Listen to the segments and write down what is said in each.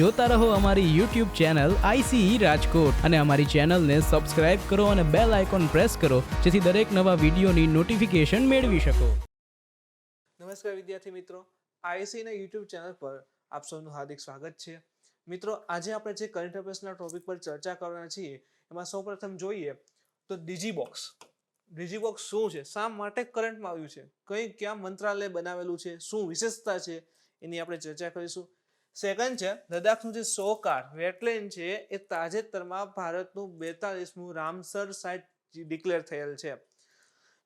જોતા રહો અમારી YouTube ચેનલ ICE રાજકોટ અને અમારી ચેનલને સબસ્ક્રાઇબ કરો અને બેલ આઇકોન પ્રેસ કરો જેથી દરેક નવા વિડીયોની નોટિફિકેશન મેળવી શકો। નમસ્કાર વિદ્યાર્થી મિત્રો, ICE ના YouTube ચેનલ પર આપ સૌનું હાર્દિક સ્વાગત છે। મિત્રો, આજે આપણે જે કરંટ અફેર્સના ટોપિક પર ચર્ચા કરવાના છીએ એમાં સૌપ્રથમ જોઈએ તો ડિજીબોક્સ। ડિજીબોક્સ શું છે, શા માટે કરંટમાં આવ્યું છે, ક્યાં મંત્રાલય બનાવેલું છે, શું વિશેષતા છે એની આપણે ચર્ચા કરીશું। સેકન્ડ છે લદ્દાખનું જે 100 કાર વેટલેન્ડ છે એ તાજેતરમાં ભારતનું 42મું રામસર સાઇટ ડિક્લેર થયેલ છે।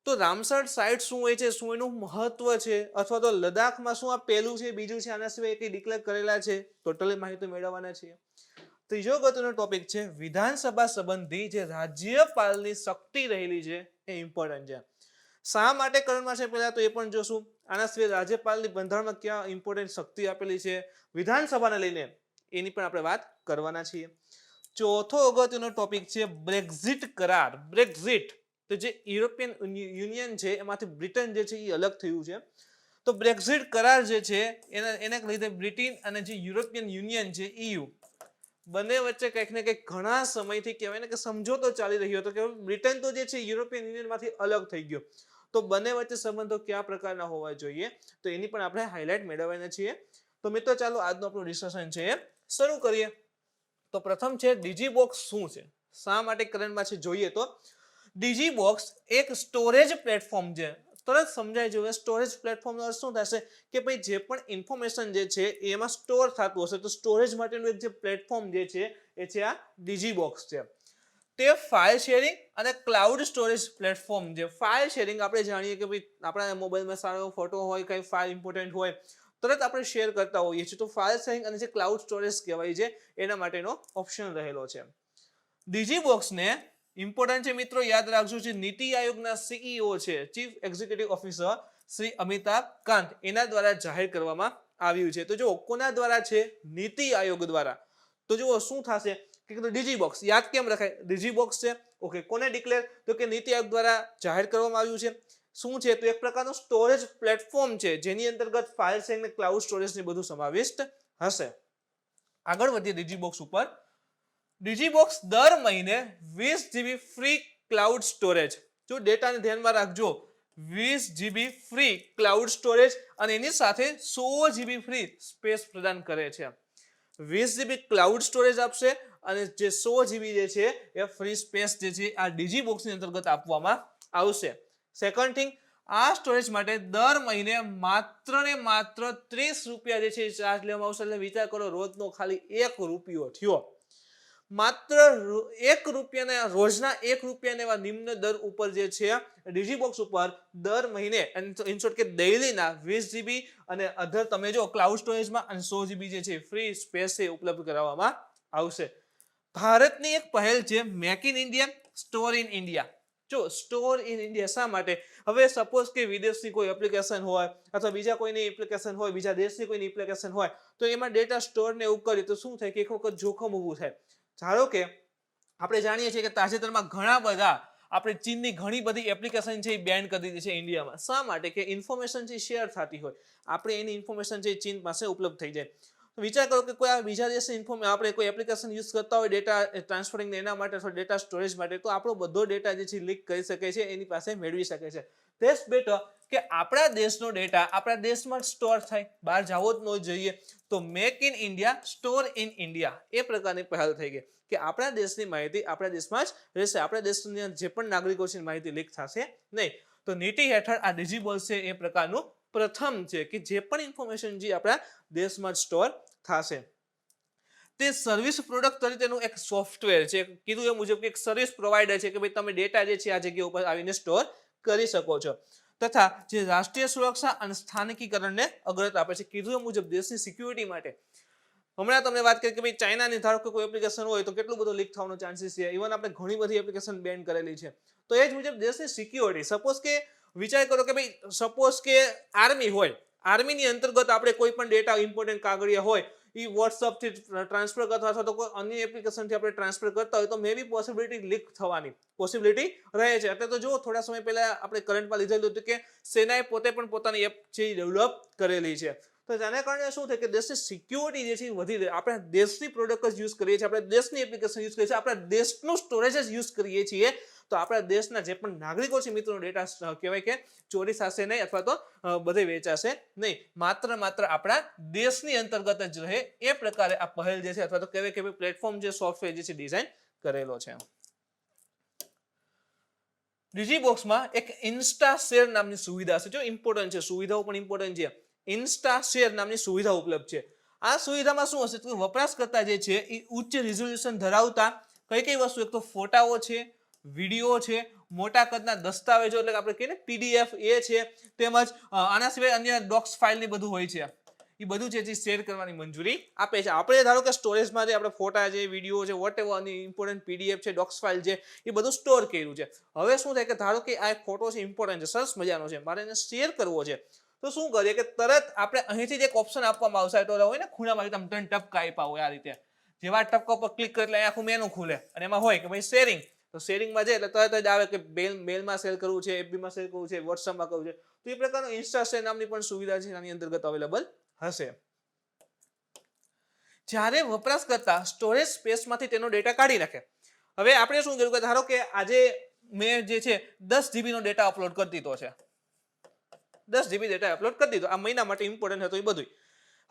તો રામસર સાઇટ શું હોય છે, શું એનું મહત્વ છે, અથવા તો લદ્દાખમાં શું આ પહેલું છે, બીજું છે, આના સિવાય કંઈ ડિક્લેર કરેલા છે, ટોટલી માહિતી મેળવવાના છીએ। ત્રીજો અગત્યનો ટોપિક છે વિધાનસભા સંબંધી જે રાજ્યપાલની શક્તિ રહેલી છે એ ઇમ્પોર્ટન્ટ છે। શા માટે કરંટમાં છે પહેલા તો એ પણ જોશું। આના સિવાય રાજ્યપાલની બંધારણમાં ક્યાં ઇમ્પોર્ટન્ટ શક્તિ આપેલી છે વિધાનસભાને લઈને એની પણ આપણે વાત કરવાના છીએ। ચોથો અગત્યનો ટોપિક છે બ્રેક્ઝિટ કરાર। બ્રેક્ઝિટ તો જે યુરોપિયન યુનિયન છે એમાંથી બ્રિટન જે છે એ અલગ થયું છે। તો બ્રેક્ઝિટ કરાર જે છે એના લીધે બ્રિટન અને જે યુરોપિયન યુનિયન છે EU બંને વચ્ચે કંઈક ને કંઈક ઘણા સમયથી કહેવાય ને કે સમજોતો ચાલી રહ્યો હતો કે બ્રિટન તો જે છે યુરોપિયન યુનિયનમાંથી અલગ થઈ ગયો, તો બંને વચ્ચે સંબંધો કયા પ્રકારના હોવા જોઈએ તો એની પણ આપણે હાઇલાઇટ મેળવવાના છીએ। તો મિત્રો ચાલો આજનું આપણું ડિસ્કશન છે એ શરૂ કરીએ। તો પ્રથમ છે ડિજીબોક્સ શું છે, શા માટે કરંટમાં છે જોઈએ તો ડિજીબોક્સ એક સ્ટોરેજ પ્લેટફોર્મ છે। તરત સમજાય જોઈએ સ્ટોરેજ પ્લેટફોર્મનો અર્થ શું થશે કે ભાઈ જે પણ ઇન્ફોર્મેશન જે છે એમાં સ્ટોર થતું હશે તો સ્ટોરેજ માટેનું એક જે પ્લેટફોર્મ જે છે એ છે આ ડિજીબોક્સ છે। તે ફાઇલ શેરિંગ અને ક્લાઉડ સ્ટોરેજ પ્લેટફોર્મ છે। ફાઇલ શેરિંગ આપણે જાણીએ કે ભાઈ આપણા મોબાઈલમાં સારો ફોટો હોય, કઈ ફાઇલ ઇમ્પોર્ટન્ટ હોય તરત આપણે શેર કરતા હોઈએ છીએ, તો ફાઇલ શેરિંગ અને જે ક્લાઉડ સ્ટોરેજ કહેવાય છે એના માટેનો ઓપ્શન રહેલો છે। ડિજીબોક્સને ઇમ્પોર્ટન્ટ છે મિત્રો, યાદ રાખજો જે નીતિ આયોગના CEO છે chief executive officer Shri Amitabh Kant એના દ્વારા જાહેર કરવામાં આવ્યું છે। તો જો કોના દ્વારા છે, નીતિ આયોગ દ્વારા। તો જો શું થશે કે ડિજીબોક્સ યાદ કેમ રખાય, ડિજીબોક્સ છે ઓકે, કોને ડિક્લેર તો કે નીતિ આયોગ દ્વારા જાહેર કરવામાં આવ્યું છે। શું છે તો એક પ્રકારનું સ્ટોરેજ પ્લેટફોર્મ છે જેની અંતર્ગત ફાઇલ શેરિંગ અને ક્લાઉડ સ્ટોરેજ ને બધું સમાવિષ્ટ હશે। આગળ વધીએ ડિજીબોક્સ ઉપર। ડિજીબોક્સ દર મહિને 20 GB ફ્રી ક્લાઉડ સ્ટોરેજ, જો ડેટાને ધ્યાનમાં રાખજો 20 GB ફ્રી ક્લાઉડ સ્ટોરેજ અને એની સાથે 100 GB ફ્રી સ્પેસ પ્રદાન કરે છે। 20 GB ક્લાઉડ સ્ટોરેજ આપશે અને જે 100 GB જે છે એ ફ્રી સ્પેસ જે છે આ ડિજીબોક્સની અંતર્ગત આપવામાં આવશે। સેકન્ડ થિંગ, આ સ્ટોરેજ માટે દર મહિને માત્ર ને માત્ર 30 રૂપિયા જે છે ચાર્જ લેવામાં આવશે। એટલે વિચાર કરો રોજનો ખાલી 1 રૂપિયો થયો, માત્ર 1 રૂપિયાના રોજના 1 રૂપિયાના એવા નિમ્ન દર ઉપર જે છે ડિજીબોક્સ ઉપર દર મહિને ઇન શોર્ટ કે ડેઈલીના 20 GB અને અધર તમે જો ક્લાઉડ સ્ટોરેજમાં અને 100 GB જે છે ફ્રી સ્પેસ છે ઉપલબ્ધ કરાવવામાં આવશે। ભારતની એક પહેલ છે make in India store in India. જો સ્ટોર ઇન ઇન્ડિયા શા માટે, હવે સપોઝ કે વિદેશની કોઈ એપ્લિકેશન હોય અથવા બીજા કોઈની એપ્લિકેશન હોય, બીજા દેશની કોઈની એપ્લિકેશન હોય તો એમાં ડેટા સ્ટોર ને એવું કરીએ તો શું થાય કે એક વખત જોખમ ઊભું થાય। ધારો કે આપણે જાણીએ છીએ કે તાજેતરમાં ઘણા બધા આપણે ચીનની ઘણી બધી એપ્લિકેશન છે એ બેન કરી દીધી છે ઇન્ડિયામાં। શા માટે કે ઇન્ફોર્મેશન છે શેર થતી હોય, આપણે એની ઇન્ફોર્મેશન છે ચીન પાસે ઉપલબ્ધ થઈ જાય। વિચાર કરો કે કોઈ બીજા દેશની આપણે કોઈ એપ્લિકેશન યુઝ કરતા હોય ડેટા ટ્રાન્સફરિંગ એના માટે અથવા ડેટા સ્ટોરેજ માટે, તો આપણો બધો ડેટા જે છે લીક કરી શકે છે, એની પાસે મેળવી શકે છે। ધેટ્સ બેટર કે આપણા દેશનો ડેટા આપણા દેશમાં સ્ટોર થાય, બહાર જવો જ ન જોઈએ। તો make in India store in India એ પ્રકારની પહેલ થઈ ગઈ કે આપણા દેશની માહિતી આપણા દેશમાં જ રહેશે, આપણા દેશના જે પણ નાગરિકો છે માહિતી લીક થશે નહીં। તો નીતિ હેઠળ આ ડિજીબોક્સ છે એ પ્રકારનું પ્રથમ છે કે જે પણ ઇન્ફોર્મેશન જે આપણા દેશમાં જ સ્ટોર થશે। તે સર્વિસ પ્રોડક્ટ તરીકેનું એક સોફ્ટવેર છે, કીધું એ મુજબ કે એક સર્વિસ પ્રોવાઈડર છે કે ભાઈ તમે ડેટા જે છે આ જગ્યા ઉપર આવીને સ્ટોર કરી શકો છો, તથા જે રાષ્ટ્રીય સુરક્ષા અને સ્થાનિકીકરણને અગ્રતા આપે છે। કીધું એ મુજબ દેશની સિક્યુરિટી માટે હમણાં તમને વાત કરી કે ભાઈ ચાઇનાની ધારો કે કોઈ એપ્લિકેશન હોય તો કેટલું બધું લીક થવાનો ચાન્સીસ છે, ઇવન આપણે ઘણી બધી એપ્લિકેશન બેન કરેલી છે। તો એ જ મુજબ દેશની સિક્યુરિટી, સપોઝ કે વિચાર કરો કે ભાઈ સપોઝ કે આર્મી હોય, આર્મીની અંતર્ગત આપણે કોઈ પણ ડેટા ઇમ્પોર્ટન્ટ કાગળિયા હોય એ વોટ્સઅપથી ટ્રાન્સફર કરતા અથવા તો કોઈ અન્ય એપ્લિકેશનથી આપણે ટ્રાન્સફર કરતા હોય તો મે બી પોસિબિલિટી લીક થવાની પોસિબિલિટી રહે છે। એટલે તો જો થોડા સમય પહેલા આપણે કરંટમાં લીધેલું હતું કે સેનાએ પોતે પણ પોતાની એપ છે ડેવલપ કરેલી છે। તો તેના કારણે શું થાય કે દેશની સિક્યોરિટી જે છે એ વધી રહે. આપણે દેશની પ્રોડક્ટ જ યુઝ કરીએ છીએ, આપણે દેશની એપ્લિકેશન યુઝ કરીએ છીએ, આપણે દેશનું સ્ટોરેજ જ યુઝ કરીએ છીએ, તો આપણા દેશના જે પણ નાગરિકો છે મિત્રો ડેટા કહેવાય કે ચોરી થશે નહીં અથવા તો બધે વેચાશે નહીં. માત્ર આપણા દેશની અંતર્ગત જ રહે એ પ્રકારે આ પહેલ જે છે અથવા તો કહેવાય કે પ્લેટફોર્મ જે સોફ્ટવેર જે છે ડિઝાઇન કરેલો છે. ડિજીબોક્સમાં એક ઇન્સ્ટા શેર નામની સુવિધા છે. જો ઇમ્પોર્ટન્ટ છે, સુવિધાઓ પણ ઇમ્પોર્ટન્ટ છે. ઇન્સ્ટા શેર નામની સુવિધા ઉપલબ્ધ છે. આ સુવિધામાં શું હશે તો વપરાશકર્તા જે છે એ ઉચ્ચ રિઝોલ્યુશન ધરાવતા કઈ વસ્તુ, એક તો ફોટાઓ છે, વિડીયો છે, મોટા કદના દસ્તાવેજો એટલે કે આપણે કહીએ ને PDF એ છે, તેમજ આના સિવાય અન્ય ડોક્સ ફાઇલ ની બધું હોય છે, એ બધું છે જે શેર કરવાની મંજૂરી આપે છે. આપણે ધારો કે સ્ટોરેજમાં જે આપણે ફોટા છે, વિડીયો છે, વોટેવર અને ઇમ્પોર્ટન્ટ PDF છે, ડોક્સ ફાઇલ છે, એ બધું સ્ટોર કર્યું છે. હવે શું થાય કે ધારો કે આ એક ફોટો છે, ઇમ્પોર્ટન્ટ છે, સરસ મજાનો છે, મારે એને શેર કરવો છે, તો શું કરીએ કે તરત આપણે અહીંથી જ એક ઓપ્શન આપવામાં આવશે, તો હોય ને ખૂણામાં તમે 3 ટપકા આપ્યા હોય આ રીતે, જેવા ટપકા પર ક્લિક કરે એટલે આખું મેનુ ખુલે અને એમાં હોય કે ભાઈ શેરિંગ, તો શેરિંગમાં જાય એટલે તરત જ આવે કે મેલમાં શેર કરવું છે, FBમાં શેર કરવું છે, WhatsAppમાં કરવું છે. તો એ પ્રકારનો ઇન્સ્ટા શેર નામની પણ સુવિધા છે આની અંતર્ગત અવેલેબલ હશે. જ્યારે વપરાશકર્તા સ્ટોરેજ સ્પેસમાંથી તેનો ડેટા કાઢી નાખે. હવે આપણે શું કર્યું કે ધારો કે આજે મેં જે છે 10 GB નો ડેટા અપલોડ કરી દીધો છે, 10 GB ડેટા અપલોડ કરી દીધો, આ મહિના માટે ઇમ્પોર્ટન્ટ હતો એ બધું.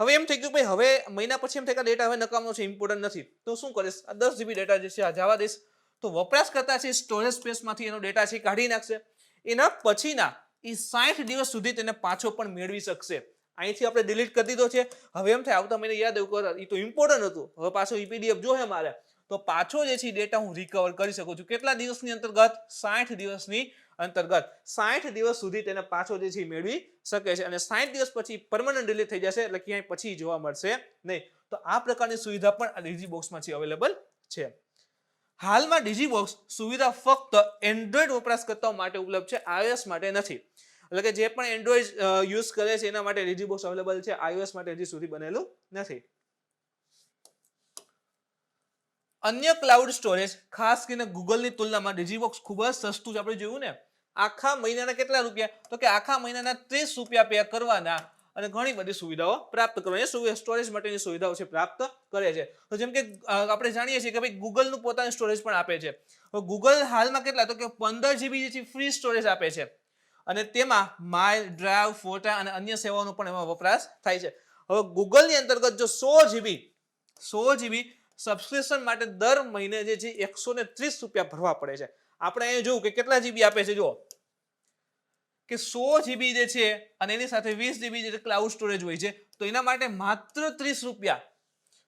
હવે એમ થઈ ગયું ભાઈ હવે મહિના પછી એમ થાય કે ડેટા હવે નકામનો છે, ઇમ્પોર્ટન્ટ નથી, તો શું કરીશ, આ 10 GB ડેટા જે છે આ જવા દઈશ. તો વપરાશકર્તા છે સ્ટોરેજ સ્પેસમાંથી એનો ડેટા છે કાઢી નાખશે. એના પછીના એ 60 દિવસ સુધી તેને પાછો પણ મેળવી શકશે. અહીંથી આપણે ડિલીટ કરી દીધો છે, હવે એમ થાય આવતા મહિને યાદ આવ્યું એ તો ઇમ્પોર્ટન્ટ હતું, હવે પાછો PDF જોહે મારે, તો પાછો જે છે ડેટા હું રિકવર કરી શકું છું. કેટલા દિવસની અંતર્ગત? 60 દિવસની અંતર્ગત. 60 દિવસ સુધી તેને પાછો જે છે મેળવી શકે છે અને 60 દિવસ પછી પરમનન્ટ ડિલીટ થઈ જશે એટલે ક્યાંય પછી જોવા મળશે નહીં. તો આ પ્રકારની સુવિધા પણ આ ડિજીબોક્સમાં છે અવેલેબલ છે. હાલમાં ડિજીબોક્સ સુવિધા ફક્ત એન્ડ્રોઇડ વપરાશકર્તાઓ માટે ઉપલબ્ધ છે, iOS માટે નથી. એટલે કે જે પણ એન્ડ્રોઇડ યુઝ કરે છે એના માટે ડિજીબોક્સ અવેલેબલ છે, iOS માટે હજી સુધી બનેલું નથી. અન્ય ક્લાઉડ સ્ટોરેજ ખાસ કરીને ગૂગલની તુલનામાં ડિજીબોક્સ ખૂબ જ સસ્તું છે. આપણે જોયું ને આખા મહિનાના કેટલા રૂપિયા, તો કે આખા મહિનાના 30 રૂપિયા પે કરવાના અને ઘણી બધી સુવિધાઓ પ્રાપ્ત કરવાની, સ્ટોરેજ માટેની સુવિધાઓ છે પ્રાપ્ત કરે છે. તો જેમ કે આપણે જાણીએ છીએ કે ભાઈ ગૂગલનું પોતાનું સ્ટોરેજ પણ આપે છે. ગૂગલ હાલમાં કેટલા, તો કે 15 GB જે ફ્રી સ્ટોરેજ આપે છે અને તેમાં માઇલ, ડ્રાઈવ, ફોટા અને અન્ય સેવાઓનો પણ એમાં વપરાશ થાય છે. હવે ગૂગલની અંતર્ગત જો 100 GB સબસ્ક્રિપ્શન માટે દર મહિને જે છે 130 રૂપિયા ભરવા પડે છે. આપણે અહીંયા જોયું કે કેટલા GB આપે છે, જો કે 100 GB જે છે અને એની સાથે 20 GB જે ક્લાઉડ સ્ટોરેજ હોય છે, તો એના માટે માત્ર 30 રૂપિયા.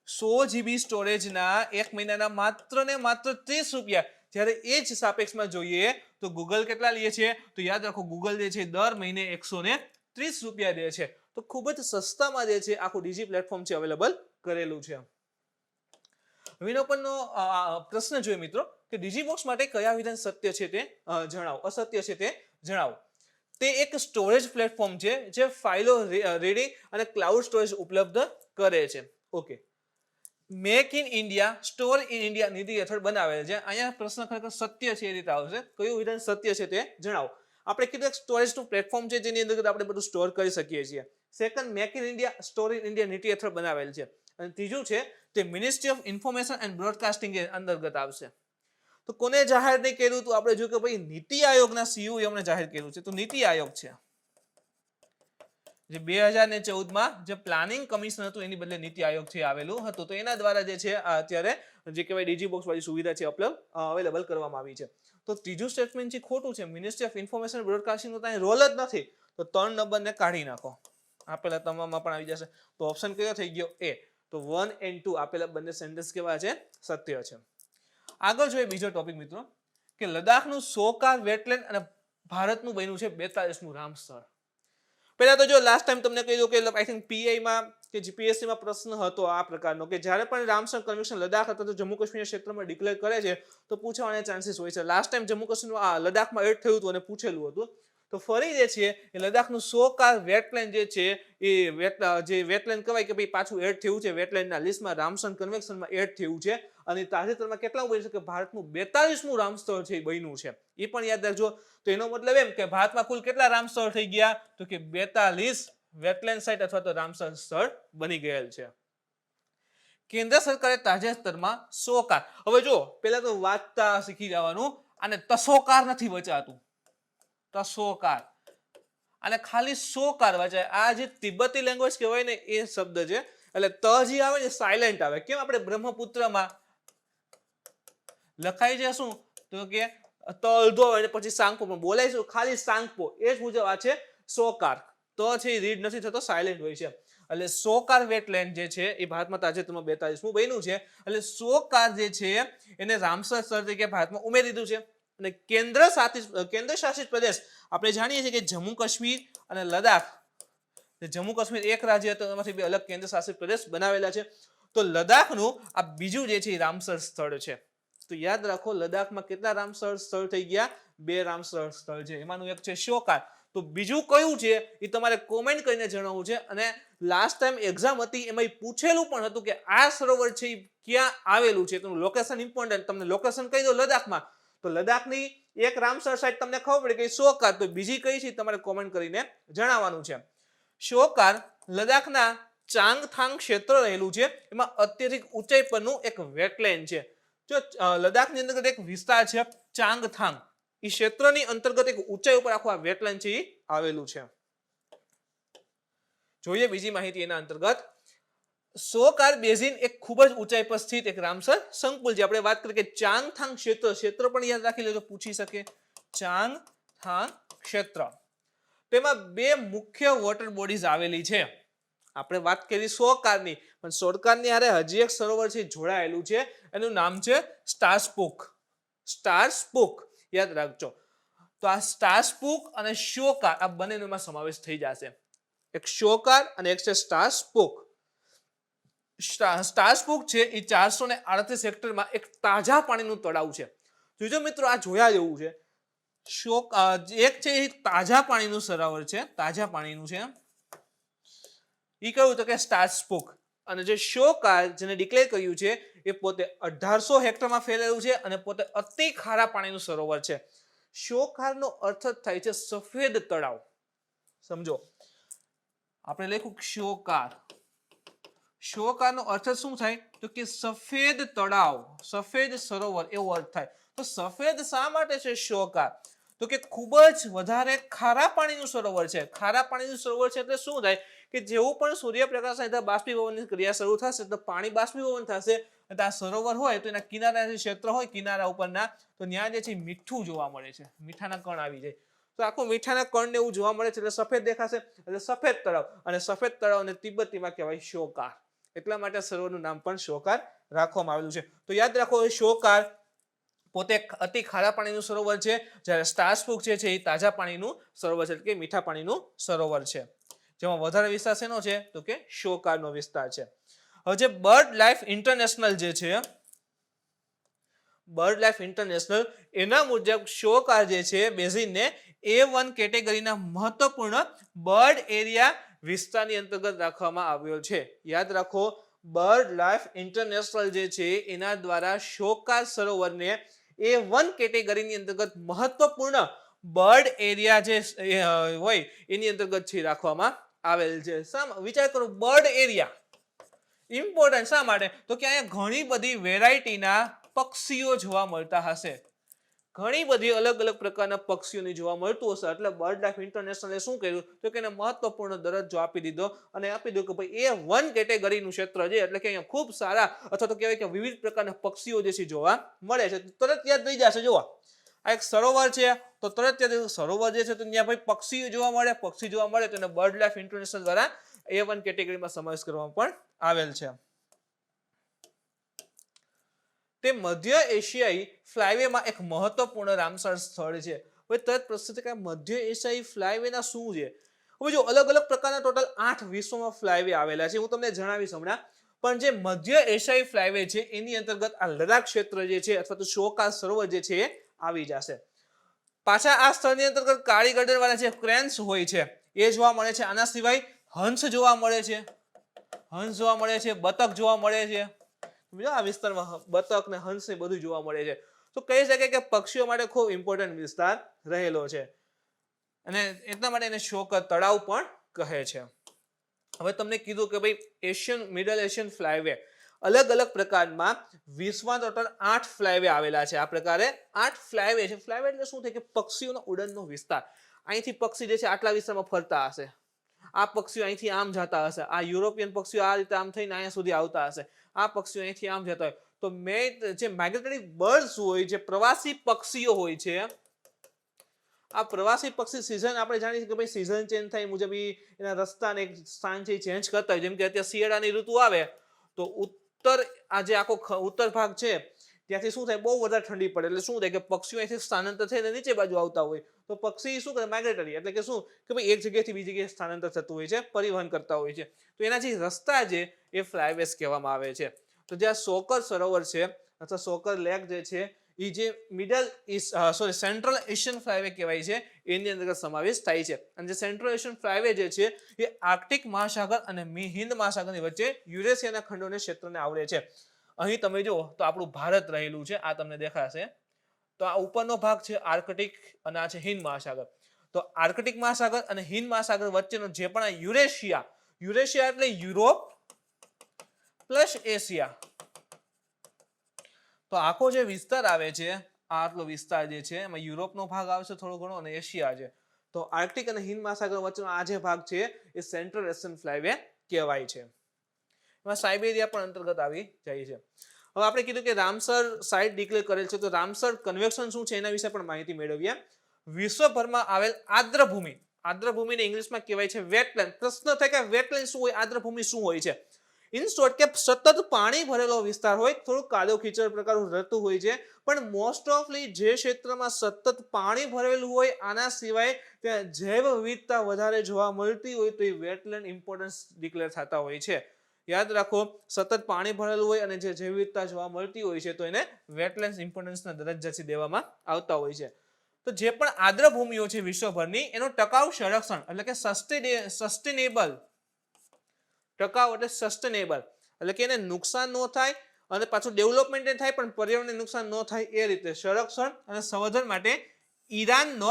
100 GB સ્ટોરેજના એક મહિનાના માત્ર ને માત્ર 30 રૂપિયા. જ્યારે એ જ સાપેક્ષમાં જોઈએ તો ગૂગલ કેટલા લે છે, તો યાદ રાખો ગૂગલ જે છે દર મહિને 130 રૂપિયા દે છે. તો ખૂબ જ સસ્તામાં જે છે આખું ડીજી પ્લેટફોર્મ છે અવેલેબલ કરેલું છે. વિનોપનનો પ્રશ્ન જોઈએ મિત્રો કે ડિજીબોક્સ માટે કયા વિધાન સત્ય છે તે જણાવો, અસત્ય છે તે જણાવો. તે એક સ્ટોરેજ પ્લેટફોર્મ છે જે ફાઇલો રીડિંગ અને ક્લાઉડ સ્ટોરેજ ઉપલબ્ધ કરે છે. Okay, make in India, store in India નીતિ હેઠળ બનાવેલ છે. અહીંયા પ્રશ્ન ખરેખર સત્ય છે એ રીતે આવશે, કયું વિધાન સત્ય છે તે જણાવો. આપણે કીધું સ્ટોરેજનું પ્લેટફોર્મ છે જેની અંદર આપણે બધું સ્ટોર કરી શકીએ છીએ. Second, make in India, store in India નીતિ હેઠળ બનાવેલ છે. અને ત્રીજું છે તે ministry of information and broadcasting અંતર્ગત આવશે. તો કોને જાહેર નહીં કર્યું? તો આપણે જોયું કે ભાઈ નીતિ આયોગના CEO એમણે જાહેર કર્યું છે. તો નીતિ આયોગ છે જે 2014માં જે પ્લાનિંગ કમિશન હતું એની બદલે નીતિ આયોગ છે આવેલું હતું. તો એના દ્વારા જે છે અત્યારે જે કહેવાય ડીજીબોક્સ વાળી સુવિધા છે અવેલેબલ કરવામાં આવી છે. તો ત્રીજું સ્ટેટમેન્ટ છે ખોટું છે. મિનિસ્ટ્રી ઓફ ઇન્ફોર્મેશન બ્રોડકાસ્ટિંગ નો ત્યાં રોલ જ નથી. તો 3 નંબરને કાઢી નાખો, આપેલા તમામમાં પણ આવી જશે. તો ઓપ્શન કયો થઈ ગયો? એ. તો 1 and 2 આપેલા બંને સેન્ટેન્સ કેવા છે? સત્ય છે. આગળ જોઈએ બીજો ટોપિક મિત્રો કે લદ્દાખનું 100 વેટલેન્ડ અને ભારતનું બન્યું છે 42મું રામસર. પહેલા તો જો લાસ્ટ ટાઈમ તમને કહી દઉં કે આઈ થિંક પીઆઈમાં કે જીપીએસસીમાં પ્રશ્ન હતો આ પ્રકારનો કે જ્યારે પણ રામસર કન્વેન્શન લદ્દાખ અથવા તો જમ્મુ કાશ્મીર ક્ષેત્રમાં ડિક્લેર કરે છે તો પૂછવાના ચાન્સીસ હોય છે. લાસ્ટ ટાઈમ જમ્મુ કાશ્મીરમાં લદ્દાખમાં એડ થયું હતું અને પૂછેલું હતું. તો ફરી જે છે એ લદ્દાખનું 100 વેટલેન્ડ જે છે એ જે વેટલેન્ડ કહેવાય કે ભાઈ પાછું એડ થયું છે વેટલેન્ડના લિસ્ટમાં, રામસર કન્વેન્શનમાં એડ થયું છે. અને તાજેતરમાં કેટલા બન્યું છે કે ભારતનું 42મું રામસ્થળ છે બન્યું છે. એ પણ યાદ રાખજો. તો એનો મતલબ એમ કે ભારતમાં કુલ કેટલા રામસ્થળ થઈ ગયા? તો કે 42 વેટલેન્ડ સાઇટ અથવા તો રામસર સ્થળ બની ગયેલ છે. કેન્દ્ર સરકારે તાજેતરમાં 100 કાર, હવે જો પહેલા તો વાંચતા શીખી જવાનું, અને તસોકાર નથી વચાતું, તસોકાર, અને ખાલી 100 કાર વચાય. આ જે તિબ્બતી લેંગ્વેજ કહેવાય ને એ શબ્દ છે, એટલે ત જે આવે ને સાયલેન્ટ આવે. કેમ આપણે બ્રહ્મપુત્રમાં લખાય છે શું તો કે ત અડધો અને પછી સાંગપો, પણ બોલાય શું ખાલી સાંગપો. એ જ મુજબ આ છે 100 કાર. તો છે એ રીડ નથી થતો, સાયલેન્ટ હોય છે. એટલે 100 કાર વેટલેન્ડ જે છે એ ભારતમાં તાજેતરમાં 42મું બન્યું છે. એટલે 100 કાર જે છે એને રામસર સ્થળ તરીકે ભારતમાં ઉમેરી દીધું છે. અને કેન્દ્ર શાસિત પ્રદેશ આપણે જાણીએ છીએ કે જમ્મુ કાશ્મીર અને લદ્દાખ, જમ્મુ કાશ્મીર એક રાજ્ય હતું, એમાંથી બે અલગ કેન્દ્ર શાસિત પ્રદેશ બનાવેલા છે. તો લદ્દાખનું આ બીજું જે છે એ રામસર સ્થળ છે. તો યાદ રાખો, લદ્દાખમાં કેટલા રામસર સ્થળ થઈ ગયા? 2 રામસર સ્થળ છે. એમાંનું એક છે 100 કાર. તો બીજું કયું છે એ તમારે કોમેન્ટ કરીને જણાવવું છે. અને લાસ્ટ ટાઈમ એક્ઝામ હતી એમાં પૂછેલું પણ હતું કે આ સરોવર છે એ ક્યાં આવેલું છે. તેનું લોકેશન ઇમ્પોર્ટન્ટ. તમને લોકેશન કહી દો લદ્દાખમાં, તો લદ્દાખની એક રામસર સાઇટ તમને ખબર પડે કે 100 કાર, તો બીજી કઈ છે તમારે કોમેન્ટ કરીને જણાવવાનું છે. 100 કાર લદ્દાખના ચાંગથાંગ ક્ષેત્ર રહેલું છે. એમાં અત્યધિક ઊંચાઈ પરનું એક વેટલેન્ડ છે. જો લદ્દાખની અંતર્ગત એક વિસ્તાર છે ચાંગથાંગ, એ ક્ષેત્રની અંતર્ગત એક ઊંચાઈ ઉપર આખું આ વેટલેન્ડ છે એ આવેલું છે. જોઈએ બીજી માહિતી એના અંતર્ગત. 100 કાર બેઝિન એક ખૂબ જ ઊંચાઈ પર સ્થિત એક રામસર સંકુલ છે. આપણે વાત કરીએ કે ચાંગથાંગ ક્ષેત્ર પણ યાદ રાખી લેજો, પૂછી શકે. ચાંગથાંગ ક્ષેત્ર, તેમાં 2 મુખ્ય વોટર બોડીઝ આવેલી છે. આપણે વાત કરી 100 કારની, પણ 100 કારની હારે હજી એક સરોવર છે જોડાયેલું છે. એનું નામ છે સ્ટારસ્પુક. સ્ટારસ્પુક યાદ રાખજો. તો આ સ્ટારસ્પુક અને 100 કાર આ બંનેનો સમાવેશ થઈ જશે. એક 100 કાર અને એક છે સ્ટારસ્પુક. સ્ટારસ્પુક છે એ 438 હેક્ટરમાં એક તાજા પાણીનું તળાવ છે. જોજો મિત્રો, આ જોયા જેવું છે. એક છે એ તાજા પાણીનું સરોવર છે, તાજા પાણીનું છે. એ કહ્યું તો કે સ્ટારસ્પુક. અને જે 100 કાર જેને ડિક્લેર કર્યું છે એ પોતે 1800 હેક્ટરમાં ફેલાયેલું છે અને પોતે અતિ ખારા પાણીનું સરોવર છે. 100 કારનો અર્થ થાય છે સફેદ તળાવ. સમજો, આપણે લખ્યું 100 કાર. 100 કારનો અર્થ શું થાય તો કે સફેદ તળાવ, સફેદ સરોવર એવો અર્થ થાય. તો સફેદ શા માટે છે 100 કાર? તો કે ખૂબ જ વધારે ખારા પાણીનું સરોવર છે. ખારા પાણીનું સરોવર છે એટલે શું થાય કે જેવું પણ સૂર્યપ્રકાશ સાથે બાષ્પીભવનની ક્રિયા શરૂ થશે તો પાણી બાષ્પીભવન થશે. એટલે આ સરોવર હોય તો એના કિનારા જે ક્ષેત્ર હોય કિનારા ઉપરના, તો ત્યાં જે છે મીઠું જોવા મળે છે, મીઠાના કણ આવી જાય. તો આખું મીઠાના કણ ને એવું જોવા મળે છે એટલે સફેદ દેખાશે. એટલે સફેદ તળાવ, અને સફેદ તળાવને તિબ્બતીમાં કહેવાય 100 કાર. એટલા માટે સરોવરનું નામ પણ 100 કાર રાખવામાં આવેલું છે. તો યાદ રાખો, 100 કાર પોતે અતિ ખારા પાણીનું સરોવર છે, જ્યારે સ્ટારસ્પુક છે એ તાજા પાણીનું સરોવર છે, એટલે કે મીઠા પાણીનું સરોવર છે. જેમાં વધારે વિસ્તાર શેનો છે તો કે 100 કારનો વિસ્તાર છે. હવે જે બર્ડ લાઈફ ઇન્ટરનેશનલ જે છે, બર્ડ લાઈફ ઇન્ટરનેશનલ, એના મુજબ 100 કાર જે છે બેઝિનને A1 કેટેગરીના મહત્વપૂર્ણ બર્ડ એરિયા વિસ્તારની અંતર્ગત રાખવામાં આવ્યો છે. યાદ રાખો, બર્ડ લાઈફ ઇન્ટરનેશનલ જે છે એના દ્વારા 100 કાર સરોવરને A1 કેટેગરીની અંતર્ગત મહત્વપૂર્ણ બર્ડ એરિયા જે હોય એની અંતર્ગત છે રાખવામાં આવેલ છે. વિચાર કરો, બર્ડ એરિયા ઇમ્પોર્ટન્ટ શા માટે? તો કે અહીંયા ઘણી બધી વેરાયટીના પક્ષીઓ જોવા મળતા હશે. ઘણી બધી અલગ અલગ પ્રકારના પક્ષીઓની જોવા મળતું હશે. એટલે બર્ડ લાઈફ ઇન્ટરનેશનલે શું કર્યું તો કે એને મહત્વપૂર્ણ દરજ્જો આપી દીધો, અને આપી દીધું કે ભાઈ A1 કેટેગરીનું ક્ષેત્ર છે, એટલે કે અહીંયા ખૂબ સારા અથવા તો કહેવાય કે વિવિધ પ્રકારના પક્ષીઓ જે છે જોવા મળે છે. તરત યાદ થઈ જશે. જોવા, આ એક સરોવર છે તો તરત યાદ, સરોવર જે છે તો ત્યાં ભાઈ પક્ષીઓ જોવા મળે. પક્ષી જોવા મળે તો એને બર્ડ લાઈફ ઇન્ટરનેશનલ દ્વારા A1 કેટેગરીમાં સમાવેશ કરવામાં પણ આવેલ છે. તે મધ્ય એશિયાઈ ફ્લાયવેમાં એક મહત્વપૂર્ણ રામસર સ્થળ છે. હવે તરત પ્રશ્ન છે કે મધ્ય એશિયાઈ ફ્લાયવેના શું છે? હવે જો અલગ અલગ પ્રકારના ટોટલ 8 વિશ્વમાં ફ્લાયવે આવેલા છે, હું તમને જણાવીશ હમણાં. પણ જે મધ્ય એશિયાઈ ફ્લાયવે છે એની અંતર્ગત આ લદ્દાખ ક્ષેત્ર જે છે અથવા તો 100 કાર સરોવર જે છે એ આવી જશે. પાછા આ સ્થળની અંતર્ગત કાળી ગર્દન વાળા જે ક્રેન્સ હોય છે એ જોવા મળે છે. આના સિવાય હંસ જોવા મળે છે, હંસ જોવા મળે છે, બતક જોવા મળે છે. આ વિસ્તારમાં બતક ને હંસ ને બધું જોવા મળે છે. તો કહી શકાય કે પક્ષીઓ માટે ખૂબ ઇમ્પોર્ટન્ટ વિસ્તાર રહેલો છે, અને એટલા માટે એને 100 કાર તળાવ પણ કહે છે. હવે તમને કીધું કે ભાઈ મિડલ એશિયન ફ્લાયવે અલગ અલગ પ્રકારમાં વિશ્વમાં ટોટલ 8 ફ્લાયવે આવેલા છે. આ પ્રકારે 8 ફ્લાયવે છે. ફ્લાયવે એટલે શું થાય કે પક્ષીઓનો ઉડનનો વિસ્તાર. અહીંથી પક્ષી જે છે આટલા વિસ્તારમાં ફરતા હશે, આ પક્ષીઓ અહીંથી આમ જતા હશે, આ યુરોપિયન પક્ષીઓ આ રીતે આમ થઈને અહીંયા સુધી આવતા હશે, આ પક્ષીઓ અહીંથી આમ જતા હોય. તો જે માઇગ્રેટરી બર્ડ્સ હોય, જે પ્રવાસી પક્ષીઓ હોય છે, આ પ્રવાસી પક્ષી સિઝન આપણે જાણીએ છીએ કે ભાઈ સિઝન ચેન્જ થાય મુજબ એના રસ્તાને સ્થાન છે ચેન્જ કરતા હોય. જેમ કે અત્યારે શિયાળાની ઋતુ આવે તો ઉત્તર આ જે આખો ઉત્તર ભાગ છે ત્યાંથી શું થાય, બહુ વધારે ઠંડી પડે એટલે શું થાય કે પક્ષીઓ અહીંથી સ્થાનાંતર થઈને નીચે બાજુ આવતા હોય. તો પક્ષી શું કરે, માઇગ્રેટરી એટલે કે શું કે ભાઈ એક જગ્યાએથી બીજી જગ્યાએ સ્થાનાંતર થતું હોય છે, પરિવહન કરતા હોય છે. તો એના જે રસ્તા છે એ ફ્લાયવેઝ કહેવામાં આવે છે. તો જે આ સોકર સરોવર છે અથવા સોકર લેક જે છે એ જે સેન્ટ્રલ એશિયન ફ્લાયવે કહેવાય છે, એની અંદર સમાવેશ થાય છે. અને જે સેન્ટ્રલ એશિયન ફ્લાયવે જે છે એ આર્કટિક મહાસાગર અને હિન્દ મહાસાગરની વચ્ચે યુરેશિયાના ખંડોને ક્ષેત્રને આવરે છે. અહીં તમે જુઓ તો આપણું ભારત રહેલું છે, આ તમને દેખાશે. તો આ ઉપરનો ભાગ છે આર્કટિક અને આ છે હિન્દ મહાસાગર. તો આર્કટિક મહાસાગર અને હિન્દ મહાસાગર વચ્ચેનો જે પણ આ યુરેશિયા એટલે યુરોપ પ્લસ એશિયા, તો આખો જે વિસ્તાર આવે છે આટલો વિસ્તાર જે છે એમાં યુરોપનો ભાગ આવશે થોડો ઘણો અને એશિયા છે. તો આર્કટિક અને હિન્દ મહાસાગર વચ્ચેનો આ જે ભાગ છે એ સેન્ટ્રલ એશિયન ફ્લાયવે કહેવાય છે. એમાં સાઇબેરિયા પણ અંતર્ગત આવી જાય છે. હવે આપણે કીધું કે રામસર સાઇટ ડિક્લેર કરેલ છે, તો રામસર કન્વેક્શન શું છે એના વિશે પણ માહિતી મેળવીએ. વિશ્વભરમાં આવેલ આર્દ્રભૂમિને ઇંગ્લિશમાં કહેવાય છે વેટલેન્ડ. પ્રશ્ન થાય કે વેટલેન્ડ શું હોય, આર્દ્રભૂમિ શું હોય છે? ઇન શોર્ટ કે સતત પાણી ભરેલો વિસ્તાર હોય, થોડું કાદવ કીચડ પ્રકારનું રહેતું હોય છે, પણ મોસ્ટ ઓફલી જે ક્ષેત્રમાં સતત પાણી ભરેલું હોય આના સિવાય ત્યાં જૈવ વિવિધતા વધારે જોવા મળતી હોય તો એ વેટલેન્ડ ઇમ્પોર્ટન્સ ડિક્લેર થતા હોય છે. યાદ રાખો, સતત પાણી ભરેલું હોય અને જે જૈવ વિવિધતા જોવા મળતી હોય છે તો એને વેટલેન્ડ ઇમ્પોર્ટન્સના દરજ્જાથી દેવામાં આવતા હોય છે. તો જે પણ આર્દ્રભૂમિઓ છે વિશ્વભરની એનું ટકાઉ સંરક્ષણ એટલે કે સસ્ટેનેબલ, ટકાઉ એટલે સસ્ટેનેબલ એટલે કે એને નુકસાન ન થાય અને પાછું ડેવલપમેન્ટ થાય પણ પર્યાવરણને નુકસાન ન થાય એ રીતે સંરક્ષણ અને સંવર્ધન માટે ઈરાનનો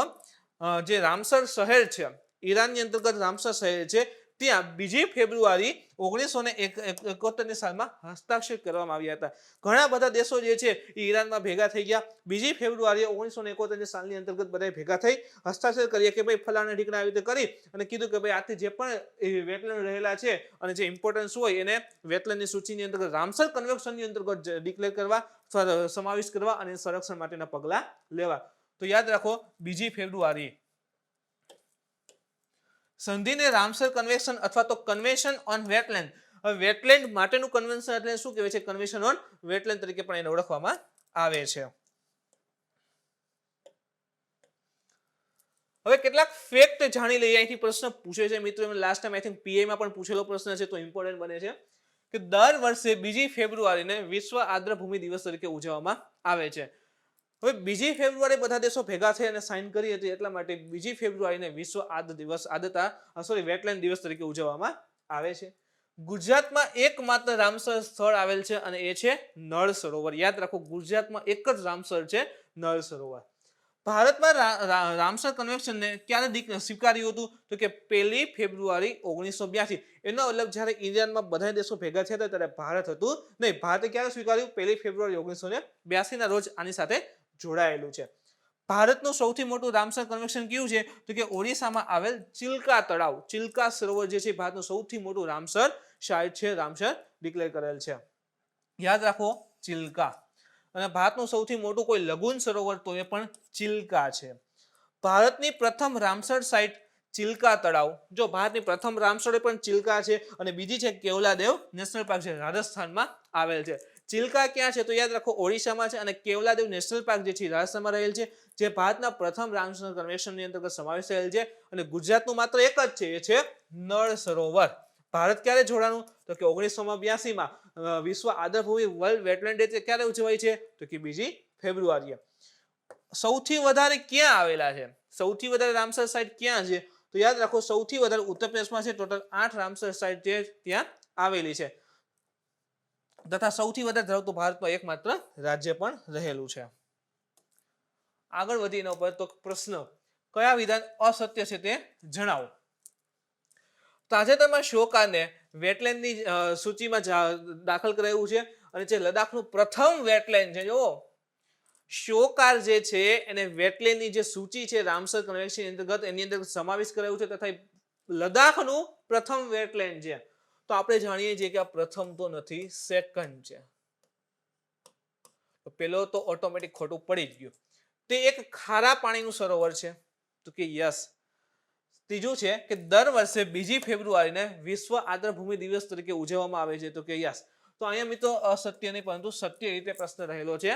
જે રામસર શહેર છે, ઈરાનની અંતર્ગત રામસર શહેર છે, ત્યાં 2 ફેબ્રુઆરી 1971ની સાલમાં હસ્તાક્ષર કરવામાં આવ્યા હતા. ઘણા બધા દેશો જે છે એ ઈરાનમાં ભેગા થઈ ગયા. 2 ફેબ્રુઆરી 1971ની સાલની અંતર્ગત બધા ભેગા થઈ હસ્તાક્ષર કરીએ કે ભાઈ ફલાણા ઠીકના આવી રીતે કરી અને કીધું કે ભાઈ આથી જે પણ વેટલેન્ડ રહેલા છે અને જે ઇમ્પોર્ટન્સ હોય એને વેટલેન્ડની સૂચિની અંતર્ગત રામસર કન્વેન્શનની અંતર્ગત ડિક્લેર કરવા, સમાવેશ કરવા અને સંરક્ષણ માટેના પગલાં લેવા. તો યાદ રાખો 2 ફેબ્રુઆરી સંધિને રામસર કન્વેન્શન અથવા તો કન્વેન્શન ઓન વેટલેન્ડ. હવે વેટલેન્ડ માટેનું કન્વેન્શન એટલે શું કહેવાય છે? કન્વેન્શન ઓન વેટલેન્ડ તરીકે પણ એને ઓળખવામાં આવે છે. હવે કેટલાક ફેક્ટ જાણી લઈએ. અહીંથી પ્રશ્ન પૂછે છે મિત્રો, last time I think PI માં પણ પૂછેલો પ્રશ્ન છે તો ઇમ્પોર્ટન્ટ બને છે કે દર વર્ષે 2 ફેબ્રુઆરીને વિશ્વ આર્દ્રભૂમિ દિવસ તરીકે ઉજવવામાં આવે છે. હવે 2 ફેબ્રુઆરી બધા દેશો ભેગા થઈ અને સાઇન કરી હતી, એટલા માટે 2 ફેબ્રુઆરીને વિશ્વ વેટલેન્ડ દિવસ તરીકે ઉજવવામાં આવે છે. ગુજરાતમાં એકમાત્ર રામસર સ્થળ આવેલ છે અને એ છે નળ સરોવર. યાદ રાખો, ગુજરાતમાં એક જ રામસર છે, નળ સરોવર. ભારતમાં રામસર કન્વેન્શનને ક્યારે સ્વીકાર્યું હતું? તો કે 1 ફેબ્રુઆરી 1982. એનો મતલબ જ્યારે ઈરાનમાં બધા દેશો ભેગા થયા હતા ત્યારે ભારત હતું નહીં. ભારતે ક્યારે સ્વીકાર્યું? 1 ફેબ્રુઆરી 1982 ના રોજ આની સાથે જોડાયેલું છે. ભારતનું સૌથી મોટું રામસર કન્વેન્શન કયું છે? તો કે ઓડિશામાં આવેલ ચિલ્કા તળાવ, ચિલ્કા સરોવર જે છે ભારતનું સૌથી મોટું રામસર સાઇટ છે, રામસર ડિક્લેર કરેલ છે. યાદ રાખો, ચિલ્કા. અને ભારતનું સૌથી મોટું કોઈ લઘુન સરોવર તો એ પણ ચિલ્કા છે. ભારતની પ્રથમ રામસર સાઇટ ચિલ્કા તળાવ. જો ભારતની પ્રથમ રામસર પણ ચિલ્કા છે અને બીજી છે કેવલાદેવ નેશનલ પાર્ક છે, રાજસ્થાનમાં આવેલ છે. ચિલ્કા ક્યાં છે? તો યાદ રાખો, ઓડિશામાં છે અને કેવલાદેવ નેશનલ પાર્ક જે છે રાજસ્થાનમાં રહેલ છે, જે ભારતના પ્રથમ રામસર કન્વેન્શનની અંતર્ગત સમાવેશ થયેલ છે. અને ગુજરાતનું માત્ર એક જ છે, એ છે નળ સરોવર. ભારત ક્યારે જોડાણું? તો કે 1982માં વિશ્વ આર્દ્રભૂમિ વર્લ્ડ વેટલેન્ડ ડે ક્યારે ઉજવાય છે? તો કે 2 ફેબ્રુઆરીએ. સૌથી વધારે ક્યાં આવેલા છે? સૌથી વધારે રામસર સાઇટ ક્યાં છે? તો યાદ રાખો, સૌથી વધારે ઉત્તર પ્રદેશમાં છે. ટોટલ 8 રામસર સાઇટ ત્યાં આવેલી છે તથા સૌથી વધારે ધરાવતું ભારતમાં એકમાત્ર રાજ્ય પણ રહેલું છે. આગળ વધીને ઉપર તો પ્રશ્ન, કયા વિધાન અસત્ય છે તે જણાવો. તાજેતરમાં શોકાને વેટલેન્ડની સૂચિમાં દાખલ કરાયું છે અને જે લદ્દાખનું પ્રથમ વેટલેન્ડ છે જો શોકાર જે છે એને વેટલેન્ડની જે સૂચિ છે રામસર કન્વેન્શન અંતર્ગત એની અંદર સમાવેશ કરાયું છે તથા લદ્દાખનું પ્રથમ વેટલેન્ડ છે. તો આપણે જાણીએ છીએ કે આ પ્રથમ તો નથી, સેકન્ડ છે. પેલો તો ઓટોમેટિક ખોટું પડી જ ગયું. તે એક ખારા પાણીનું સરોવર છે તો કે યસ. ત્રીજું છે કે દર વર્ષે 2 ફેબ્રુઆરીને વિશ્વ આર્દ્રભૂમિ દિવસ તરીકે ઉજવવામાં આવે છે તો કે યસ. તો અહીંયા મિત્રો અસત્ય નહીં પરંતુ સત્ય રીતે પ્રશ્ન રહેલો છે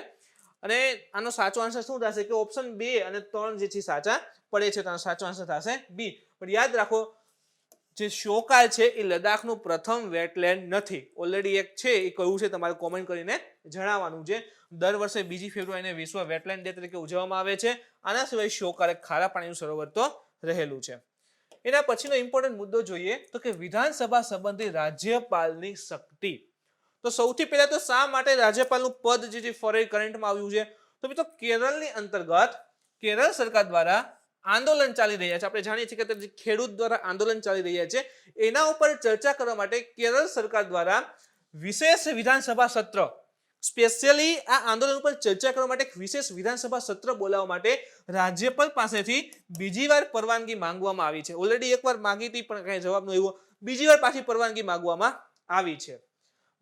અને આનો સાચો આન્સર શું થશે કે ઓપ્શન 2 અને 3 જે છે સાચા પડે છે. તો આનો સાચો આન્સર થશે બી. પણ યાદ રાખો જે શોકાર છે એ લદ્દાખનું પ્રથમ વેટલેન્ડ નથી. ઓલરેડી એક છે એ કયું છે તમારે કોમેન્ટ કરીને જણાવવાનું છે. દર વર્ષે 2 ફેબ્રુઆરીને વિશ્વ વેટલેન્ડ ડે તરીકે ઉજવવામાં આવે છે. આના સિવાય શોકાર એક ખારા પાણીનું સરોવર તો રહેલું છે. એના પછીનો ઇમ્પોર્ટન્ટ મુદ્દો જોઈએ તો કે વિધાનસભા સંબંધી રાજ્યપાલની શક્તિ. તો સૌથી પહેલા તો શા માટે રાજ્યપાલનું પદ જે ફોરેન કરંટમાં આવ્યું છે? તો મિત્રો કેરળની અંતર્ગત કેરળ સરકાર દ્વારા આંદોલન ચાલી રહ્યા છે. આપણે જાણીએ છીએ કે ખેડૂત દ્વારા આંદોલન ચાલી રહ્યા છે. એના ઉપર ચર્ચા કરવા માટે કેરળ સરકાર દ્વારા વિશેષ વિધાનસભા સત્ર, સ્પેશિયલી આ આંદોલન ઉપર ચર્ચા કરવા માટે વિશેષ વિધાનસભા સત્ર બોલાવવા માટે રાજ્યપાલ પાસેથી બીજી વાર પરવાનગી માંગવામાં આવી છે. ઓલરેડી એકવાર માંગી હતી પણ કઈ જવાબ ન આવ્યો. બીજી વાર પાછી પરવાનગી માંગવામાં આવી છે.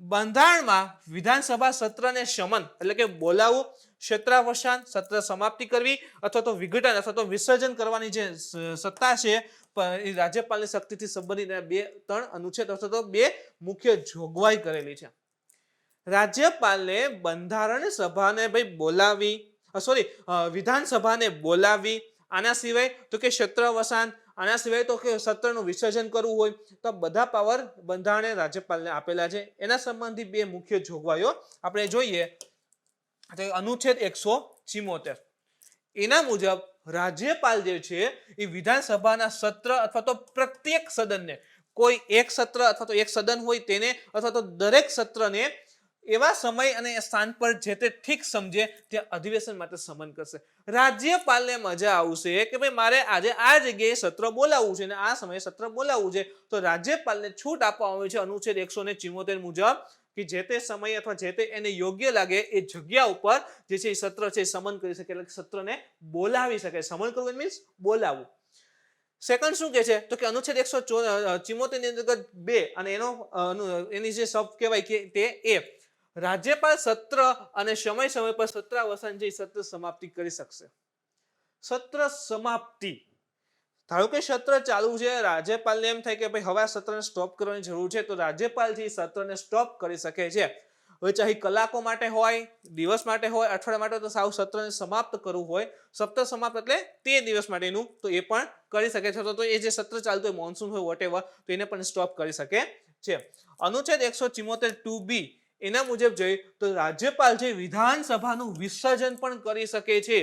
બંધારણમાં વિધાનસભા સત્રને શમન એટલે કે બોલાવવું, ક્ષેત્રાવસાન, સત્ર સમાપ્તિ કરવી અથવા તો વિઘટન અથવા તો વિસર્જન કરવાની જે સત્તા છે એ રાજ્યપાલની શક્તિથી સંબંધિત 2-3 અનુચ્છેદ અથવા તો 2 મુખ્ય જોગવાઈ કરેલી છે. રાજ્યપાલને બંધારણ સભાને બોલાવી વિધાનસભાને બોલાવી, આના સિવાય તો કે ક્ષેત્રાવસાન, આના સિવાય તો કે સત્રનું વિસર્જન કરવું હોય તો બધા પાવર બંધારણે રાજ્યપાલને આપેલા છે. એના સંબંધી 2 મુખ્ય જોગવાઈઓ આપણે જોઈએ તો અનુચ્છેદ 174 એના મુજબ રાજ્યપાલ જે છે એ વિધાનસભાના સત્ર અથવા તો પ્રત્યેક સદનને, કોઈ એક સત્ર અથવા તો એક સદન હોય તેને અથવા તો દરેક સત્રને એવા સમય અને સ્થાન પર જે તે ઠીક સમજે ત્યાં અધિવેશન માટે સમન કરશે. રાજ્યપાલને મજા આવશે કે ભાઈ મારે આજે આ જગ્યાએ સત્ર બોલાવવું છે અને આ સમયે સત્ર બોલાવવું છે તો રાજ્યપાલને છૂટ આપવામાં આવી છે અનુચ્છેદ 174 મુજબ કે જે તે સમય અથવા જે તે એને યોગ્ય લાગે એ જગ્યા ઉપર જે છે એ સત્ર છે સમન કરી શકે, એટલે સત્રને બોલાવી શકે. સમન કરવું મીન્સ બોલાવવું. સેકન્ડ શું કહે છે તો કે અનુચ્છેદ 174 ની અંતર્ગત 2 અને એની જે શબ્દ કહેવાય કે તે એ રાજ્યપાલ સત્ર અને સમય પર સત્રાવસાન જે સત્ર સમાપ્તિ કરી શકશે. સત્ર સમાપ્તિ, ધારો કે સત્ર ચાલુ છે, રાજ્યપાલને એમ થાય કે ભાઈ હવે આ સત્રને સ્ટોપ કરવાની જરૂર છે તો રાજ્યપાલ છે સત્રને સ્ટોપ કરી શકે છે. હવે ચાહે કલાકો માટે હોય, દિવસ માટે હોય, અઠવાડિયા માટે, તો સાવ સત્રને સમાપ્ત કરવું હોય, સત્ર સમાપ્ત એટલે તે દિવસ માટેનું, તો એ પણ કરી શકે છે. તો એ જે સત્ર ચાલતું હોય મોન્સૂન હોય વોટેવર તો એને પણ સ્ટોપ કરી શકે છે. અનુચ્છેદ 174 2B એના મુજબ જોઈએ તો રાજ્યપાલ છે વિધાનસભાનું વિસર્જન પણ કરી શકે છે.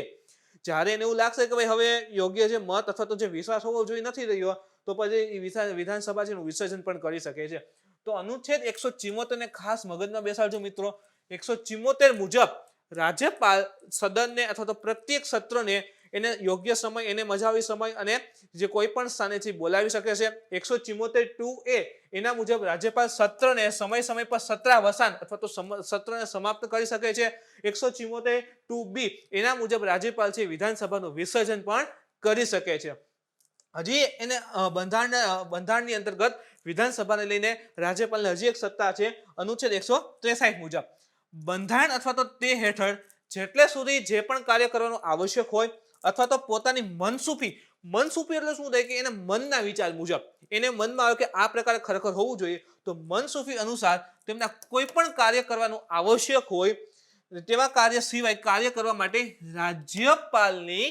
જ્યારે એને એવું લાગશે કે ભાઈ હવે યોગ્ય જે મત અથવા તો જે વિશ્વાસ હોવો જોઈએ નથી રહ્યો તો પછી વિધાનસભા છે વિસર્જન પણ કરી શકે છે. તો અનુચ્છેદ 174 ને ખાસ મગજમાં બેસાડજો મિત્રો. 174 મુજબ રાજ્યપાલ સદનને અથવા તો પ્રત્યેક સત્રને એને યોગ્ય સમય, એને મજાવી સમય અને જે કોઈ પણ સ્થાનેથી બોલાવી શકે છે. 174 2A એના મુજબ રાજ્યપાલ સત્રને સમય પર સત્રાવસાન અથવા તો સત્રને સમાપ્ત કરી શકે છે. 174 2B એના મુજબ રાજ્યપાલ છે વિધાનસભાનું વિસર્જન પણ કરી શકે છે. હજી એને બંધારણની અંતર્ગત વિધાનસભાને લઈને રાજ્યપાલને હજી એક સત્તા છે અનુચ્છેદ 163 મુજબ બંધારણ અથવા તો તે હેઠળ જેટલે સુધી જે પણ કાર્ય કરવાનું આવશ્યક હોય અથવા તો પોતાની મનસુફી એટલે શું થાય કે એને મનના વિચાર મુજબ એને મનમાં આવે કે આ પ્રકારે ખરેખર હોવું જોઈએ તો મનસુફી અનુસાર તેમના કોઈ પણ કાર્ય કરવાનું આવશ્યક હોય તેવા કાર્ય સિવાય કાર્ય કરવા માટે રાજ્યપાલની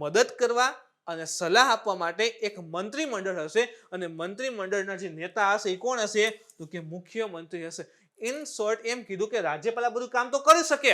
મદદ કરવા અને સલાહ આપવા માટે એક મંત્રીમંડળ હશે અને મંત્રીમંડળના જે નેતા હશે એ કોણ હશે તો કે મુખ્યમંત્રી હશે. ઇન શોર્ટ એમ કીધું કે રાજ્યપાલ આ બધું કામ તો કરી શકે,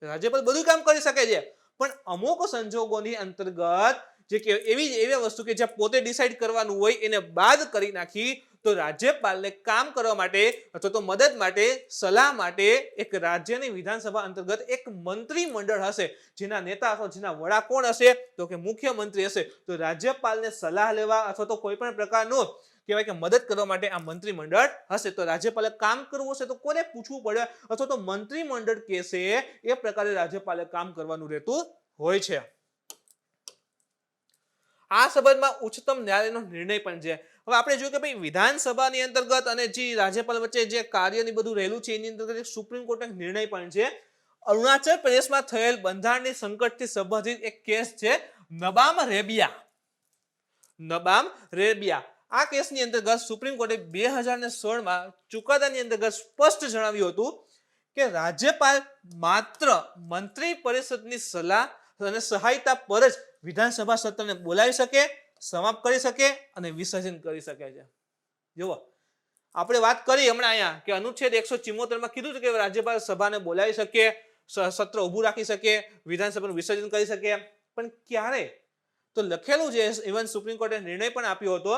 રાજ્યપાલ બધું કામ કરી શકે છે પણ અમુક સંજોગોની અંતર્ગત જે કે એવી વસ્તુ કે જ્યાં પોતે ડિસાઈડ કરવાનું હોય એને બાદ કરી નાખી તો રાજ્યપાલને કામ કરવા માટે અથવા તો મદદ માટે સલાહ માટે એક રાજ્યની વિધાનસભા અંતર્ગત એક મંત્રીમંડળ હશે, જેના નેતા અથવા જેના વડા કોણ હશે તો કે મુખ્યમંત્રી હશે. તો રાજ્યપાલને સલાહ લેવા અથવા તો કોઈ પણ પ્રકારનું કહેવાય કે મદદ કરવા માટે આ મંત્રીમંડળ હશે. તો રાજ્યપાલે કામ કરવું હશે તો કોને પૂછવું પડે અથવા તો મંત્રીમંડળ કહેશે એ પ્રકારે રાજ્યપાલે કામ કરવાનું રહેતું હોય છે. આ સંબંધમાં ઉચ્ચતમ ન્યાયાલયનો નિર્ણય પણ છે. હવે આપણે જોયું કે ભાઈ વિધાનસભાની અંતર્ગત અને જે રાજ્યપાલ વચ્ચે જે કાર્યની બધું રહેલું છે એની અંતર્ગત સુપ્રીમ કોર્ટનો નિર્ણય પણ છે. અરુણાચલ પ્રદેશમાં થયેલ બંધારણની સંકટથી સંબંધિત એક કેસ છે નબામ રેબિયા. આ કેસની અંતર્ગત સુપ્રીમ કોર્ટે 2016માં ચુકાદાની અંતર્ગત સ્પષ્ટ જણાવ્યું હતું કે રાજ્યપાલ માત્ર મંત્રી પરિષદની સલાહ અને સહાયતા પર જ વિધાનસભા સત્રને બોલાવી શકે, સમાપ્ત કરી શકે અને વિસર્જન કરી શકે છે. જુઓ, આપણે વાત કરી હમણાં અહીંયા કે અનુચ્છેદ 174માં કીધું છે કે રાજ્યપાલ સભાને બોલાવી શકે, સત્ર ઊભું રાખી શકે, વિધાનસભાનું વિસર્જન કરી શકે, પણ ક્યારે? તો લખેલું છે, ઇવન સુપ્રીમ કોર્ટે નિર્ણય પણ આપ્યો હતો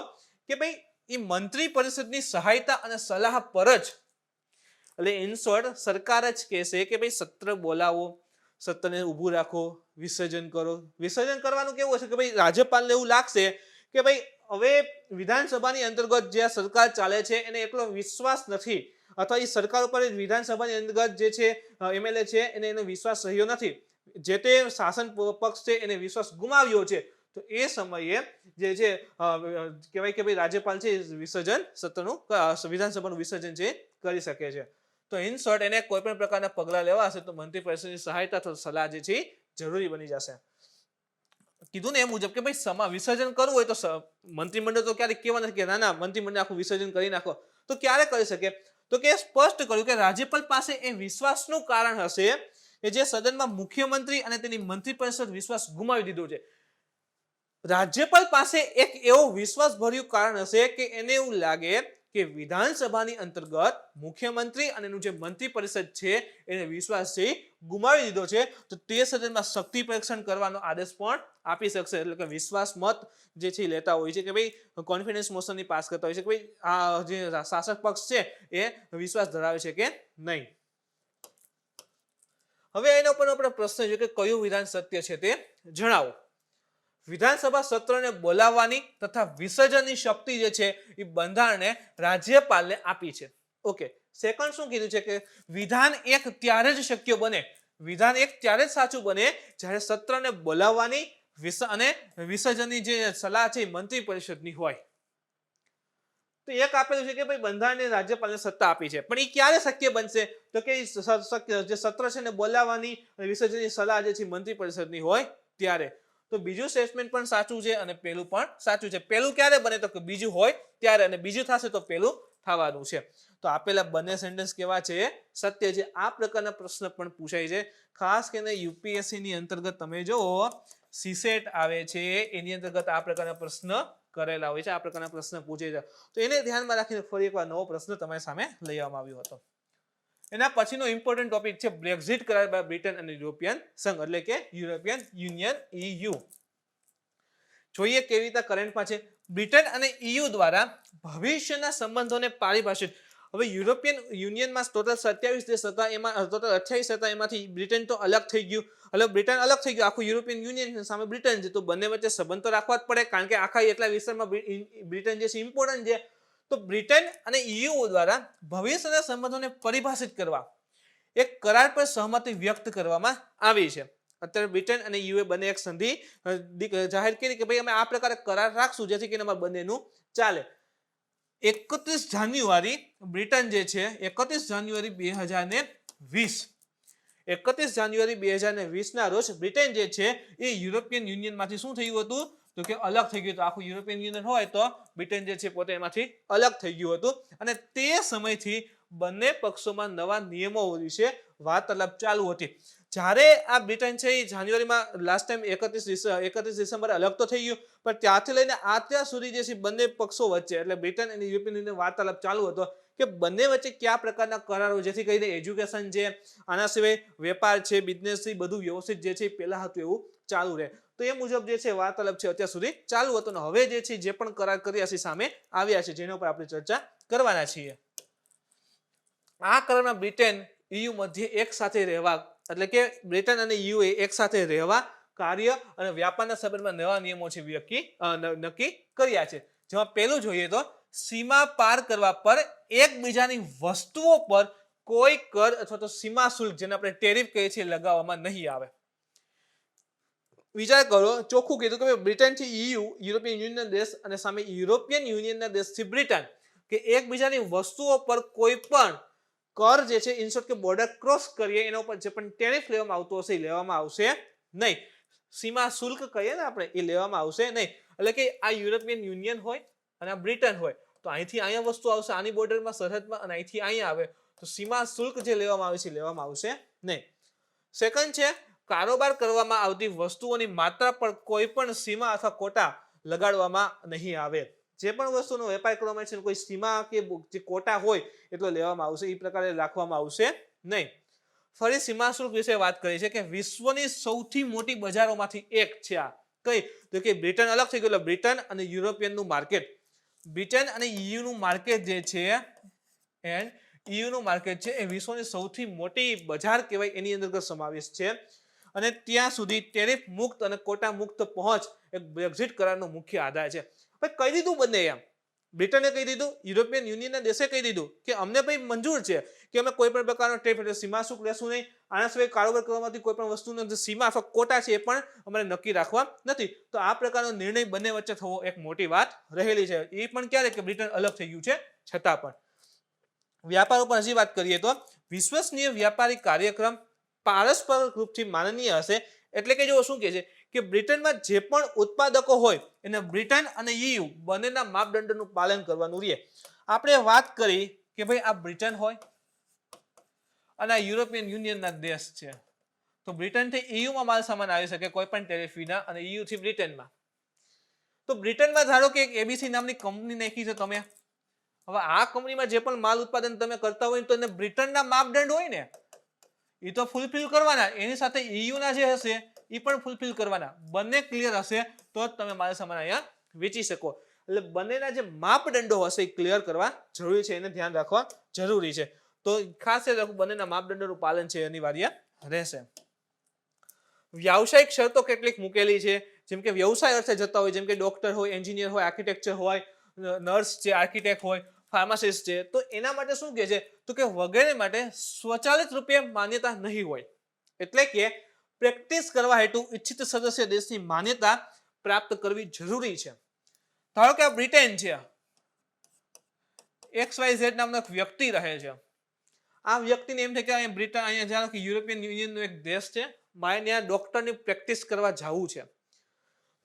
કે ભાઈ એ મંત્રી પરિષદની સહાયતા અને સલાહ પર જ, એટલે ઇન શોર્ટ સરકાર જ કહેશે કે ભાઈ સત્ર બોલાવો, સત્રને ઊભું રાખો, વિસર્જન કરો. વિસર્જન કરવાનું કેવું હશે કે ભાઈ રાજ્યપાલને એવું લાગશે કે ભાઈ હવે વિધાનસભાની અંતર્ગત જે સરકાર ચાલે છે એને એટલો વિશ્વાસ નથી, અથવા એ સરકાર ઉપર વિધાનસભાની અંતર્ગત જે છે એમએલએ છે એને એનો વિશ્વાસ રહ્યો નથી, જે તે શાસન પક્ષ છે એને વિશ્વાસ ગુમાવ્યો છે. તો એ સમયે જે છે કહેવાય કે ભાઈ રાજ્યપાલ છે વિસર્જન સત્રનું વિધાનસભાનું વિસર્જન છે કરી શકે છે. તો ઇન શોર્ટ એને કોઈ પણ પ્રકારના પગલાં લેવા હશે તો મંત્રી પરિષદની સહાયતા અથવા સલાહ જે છે જરૂરી બની જશે. કીધું ને એ મુજબ કે ભાઈ વિસર્જન કરવું હોય તો મંત્રીમંડળ તો ક્યારેક કહેવા નથી કે ના મંત્રીમંડળ આખું વિસર્જન કરી નાખો, તો ક્યારે કરી શકે? તો કે સ્પષ્ટ કર્યું કે રાજ્યપાલ પાસે એ વિશ્વાસનું કારણ હશે કે જે સદનમાં મુખ્યમંત્રી અને તેની મંત્રી પરિષદ વિશ્વાસ ગુમાવી દીધો છે. રાજ્યપાલ પાસે એક એવો વિશ્વાસભર્યું કારણ હશે કે એને એવું લાગે કે વિધાનસભાની અંતર્ગત મુખ્યમંત્રી અને એનું જે મંત્રી પરિષદ છે એને વિશ્વાસ છે ગુમાવી દીધો છે, તો તે સદનમાં શક્તિ પરીક્ષણ કરવાનો આદેશ પણ આપી શકશે. એટલે કે વિશ્વાસ મત જે છે લેતા હોય છે કે ભાઈ કોન્ફિડન્સ મોશનની પાસ કરતા હોય છે કે ભાઈ આ જે શાસક પક્ષ છે એ વિશ્વાસ ધરાવે છે કે નહીં. હવે એના ઉપર આપણે પ્રશ્ન છે કે કયું વિધાન સત્ય છે તે જણાવો. વિધાનસભા સત્રને બોલાવવાની તથા વિસર્જનની શક્તિ જે છે એ બંધારણે રાજ્યપાલને આપી છે. ઓકે, સેકન્ડ શું કીધું છે કે વિધાન એક ત્યારે જ શક્ય બને, વિધાન એક ત્યારે જ સાચું બને જ્યારે સત્રને બોલાવવાની અને વિસર્જનની જે સલાહ છે મંત્રી પરિષદની હોય. તો એક આપેલું છે કે ભાઈ બંધારણે રાજ્યપાલને સત્તા આપી છે, પણ એ ક્યારે શક્ય બનશે? તો કે જે સત્ર છે ને બોલાવવાની અને વિસર્જનની સલાહ જે છે મંત્રી પરિષદની હોય ત્યારે. તો બીજું સ્ટેટમેન્ટ પણ સાચું છે અને પેલું પણ સાચું છે. પેલું ક્યારે બને? તો કે બીજું હોય ત્યારે, અને બીજું થશે તો પેલું થવાનું છે. તો આપેલા બંને સેન્ટેન્સ કેવા છે? સત્ય છે. આ પ્રકારના પ્રશ્ન પણ પૂછાય છે. ખાસ કરીને યુપીએસસી ની અંતર્ગત તમે જો સીસેટ આવે છે એની અંતર્ગત આ પ્રકારના પ્રશ્ન કરેલા હોય છે, આ પ્રકારના પ્રશ્ન પૂછે છે. તો એને ધ્યાનમાં રાખીને ફરી એકવાર નવો પ્રશ્ન તમારી સામે લઈ આવવામાં આવ્યો હતો. એના પછીનો ઇમ્પોર્ટન્ટ ટોપિક છે બ્રેક્ઝિટ કરાર બાય બ્રિટન અને યુરોપિયન સંઘ, એટલે કે યુરોપિયન યુનિયન EU. જોઈએ કેવી રીતે કરંટમાં છે. બ્રિટન અને EU દ્વારા ભવિષ્યના સંબંધોને પારિભાષિત. હવે યુરોપિયન યુનિયનમાં ટોટલ 27 દેશ હતા, એમાં ટોટલ 28 હતા, એમાંથી બ્રિટન તો અલગ થઈ ગયું. એટલે બ્રિટન અલગ થઈ ગયું, આખું યુરોપિયન યુનિયન સામે બ્રિટન છે, તો બંને વચ્ચે સંબંધ તો રાખવા જ પડે, કારણ કે આખા એટલા વિસ્તારમાં બ્રિટન જે છે ઇમ્પોર્ટન્ટ છે. તો બ્રિટન અને EU દ્વારા ભવિષ્યના સંબંધોને પરિભાષિત કરવા એક કરાર પર સહમતિ વ્યક્ત કરવામાં આવી છે. અત્યારે બ્રિટન અને EU બંને એક સંધિ જાહેર કરી કે ભાઈ અમે આ પ્રકારે કરાર રાખશું જેથી કરીને અમારે બંનેનું ચાલે. 31 જાન્યુઆરી બ્રિટન જે છે 31 જાન્યુઆરી 2020 ના રોજ બ્રિટન જે છે એ યુરોપિયન યુનિયનમાંથી શું થયું હતું? તો કે અલગ થઈ ગયું હતું. આખું યુરોપિયન યુનિયન હોય તો બ્રિટન જે છે પોતે એમાંથી અલગ થઈ ગયું હતું, અને તે સમયથી બંને પક્ષોમાં નવા નિયમો વિશે વાર્તાલાપ ચાલુ હતી. જ્યારે આ બ્રિટન છે એ જાન્યુઆરીમાં લાસ્ટ ટાઈમ 31 ડિસેમ્બરે અલગ તો થઈ ગયું, પણ ત્યાંથી લઈને અત્યાર સુધી જે છે બંને પક્ષો વચ્ચે એટલે બ્રિટન અને યુરોપિયન યુનિયન વાર્તાલાપ ચાલુ હતો કે બંને વચ્ચે કયા પ્રકારના કરારો, જેથી કરીને એજ્યુકેશન છે, આના સિવાય વેપાર છે, બિઝનેસ છે, બધું વ્યવસ્થિત જે છે પહેલા હતું એવું ચાલુ રહે. તો એ મુજબ જે છે વાર્તાલાપ છે અત્યાર સુધી ચાલુ હતો ને હવે જે છે જે પણ કરાર કર્યા છે સામે આવ્યા છે જેના ઉપર આપણે ચર્ચા કરવાના છીએ. આ કરારમાં બ્રિટન EU મધ્ય એક સાથે રહેવા એટલે કે બ્રિટન અને EU એક સાથે રહેવા કાર્ય અને વ્યાપારના સંબંધમાં નવા નિયમો છે નક્કી કર્યા છે. જેમાં પહેલું જોઈએ તો સીમા પાર કરવા પર એકબીજાની વસ્તુઓ પર કોઈ કર અથવા તો સીમા શુલ્ક જેને આપણે ટેરિફ કહીએ છીએ લગાવવામાં નહીં આવે. વિચાર કરો, ચોખ્ખું કીધું કે બ્રિટન થી EU યુરોપિયન યુનિયનના દેશ અને સામે યુરોપિયન યુનિયનના દેશથી બ્રિટન કે એકબીજાની વસ્તુઓ પર કોઈ પણ કર જે છે ઇન શોર્ટ કે બોર્ડર ક્રોસ કરીએ એના ઉપર જે પણ ટેરિફ લેવામાં આવતો હશે એ લેવામાં આવશે નહીં. સીમા શુલ્ક કહીએ ને આપણે એ લેવામાં આવશે નહીં. એટલે કે આ યુરોપિયન યુનિયન હોય અને આ બ્રિટન હોય તો અહીંથી અહીંયા વસ્તુ આવશે આની બોર્ડરમાં સરહદમાં અને અહીંથી અહીંયા આવે તો સીમા શુલ્ક જે લેવામાં આવે છે લેવામાં આવશે નહીં. સેકન્ડ છે કારોબાર કરવામાં આવતી વસ્તુઓની માત્રા પર કોઈ પણ સીમા અથવા કોટા લગાડવામાં નહીં આવે. જે પણ વસ્તુનો વેપાર કરવામાં છે કોઈ સીમા કે જે કોટા હોય એટલો લેવામાં આવશે એ પ્રકારે રાખવામાં આવશે નહીં. ફરી સીમા શુલ્ક વિશે વાત કરી છે કે વિશ્વની સૌથી મોટી બજારોમાંથી એક છે આ કઈ તો કે બ્રિટન અલગ થઈ ગયું બ્રિટન અને યુરોપિયનનું માર્કેટ. બ્રિટન અને EU નું માર્કેટ જે છે એન્ડ EU નું માર્કેટ છે એ વિશ્વની સૌથી મોટી બજાર કહેવાય એની અંદર સમાવેશ છે અને ત્યાં સુધી ટેરિફ મુક્ત અને કોટા મુક્ત પહોંચ એક બ્રેક્ઝિટ કરારનો મુખ્ય આધાર છે. ભાઈ કહી દીધું બંને એમ બ્રિટને કહી દીધું યુરોપિયન યુનિયનના દેશે કહી દીધું કે અમને ભાઈ મંજૂર છે કે અમે કોઈ પણ પ્રકારનો ટેરિફ એટલે સીમા શુલ્ક લેશું નહીં. આના સિવાય કારોબાર કરવામાંથી કોઈ પણ વસ્તુનો જે સીમા અથવા કોટા છે એ પણ અમારે નક્કી રાખવા નથી. તો આ પ્રકારનો નિર્ણય બંને વચ્ચે થવો એક મોટી વાત રહેલી છે. એ પણ ક્યારે કે બ્રિટન અલગ થઈ ગયું છે છતાં પણ. વ્યાપાર ઉપર હજી વાત કરીએ તો વિશ્વસનીય વ્યાપારી કાર્યક્રમ પારસ્પર રૂપથી માનનીય હશે. એટલે કે જો શું કહે છે કે બ્રિટનમાં જે પણ ઉત્પાદકો હોય એને બ્રિટન અને EU બંનેના માપદંડનું પાલન કરવાનું રહે. આપણે વાત કરી કે ભાઈ આ બ્રિટન હોય અને આ યુરોપિયન યુનિયનના દેશ છે તો બ્રિટનથી EUમાં માલ સામાન આવી શકે કોઈ પણ ટેરિફ વિના અને EU થી બ્રિટનમાં. તો બ્રિટનમાં ધારો કે એક ABC નામની કંપની નાખી છે તમે. હવે આ કંપનીમાં જે પણ માલ ઉત્પાદન તમે કરતા હોય તો એને બ્રિટનના માપદંડ હોય ને એ તો ફૂલફિલ કરવાના એની સાથે EU ના જે હશે એ પણ ફૂલફિલ કરવાના. બંને ક્લિયર હશે તો જ તમે માલ સામાન અહીંયા વેચી શકો. એટલે બંનેના જે માપદંડો હશે એ ક્લિયર કરવા જરૂરી છે એને ધ્યાન રાખવા જરૂરી છે. તો ખાસ બંનેના માપદંડોનું પાલન છે અનિવાર્ય રહેશે. વ્યાવસાયિક શરતો કેટલીક મૂકેલી છે જેમ કે વ્યવસાય અર્થે જતા હોય જેમ કે ડોક્ટર હોય એન્જિનિયર હોય આર્કિટેક્ચર હોય નર્સ છે આર્કિટેક્ટ હોય ફાર્માસિસ્ટ છે તો એના માટે શું કહે છે તો કે વગેરે માટે સ્વચાલિત રૂપે માન્યતા નહીં હોય. એટલે કે પ્રેક્ટિસ કરવા હેતુ ઈચ્છિત સદસ્ય દેશની માન્યતા પ્રાપ્ત કરવી જરૂરી છે. ધારો કે આ બ્રિટન છે XYZ નામનો એક વ્યક્તિ રહે છે. આ વ્યક્તિને એમ થાય કે અહીંયા બ્રિટન અહીંયા જાણો કે યુરોપિયન યુનિયનનો એક દેશ છે મારે ત્યાં ડોક્ટરની પ્રેક્ટિસ કરવા જવું છે.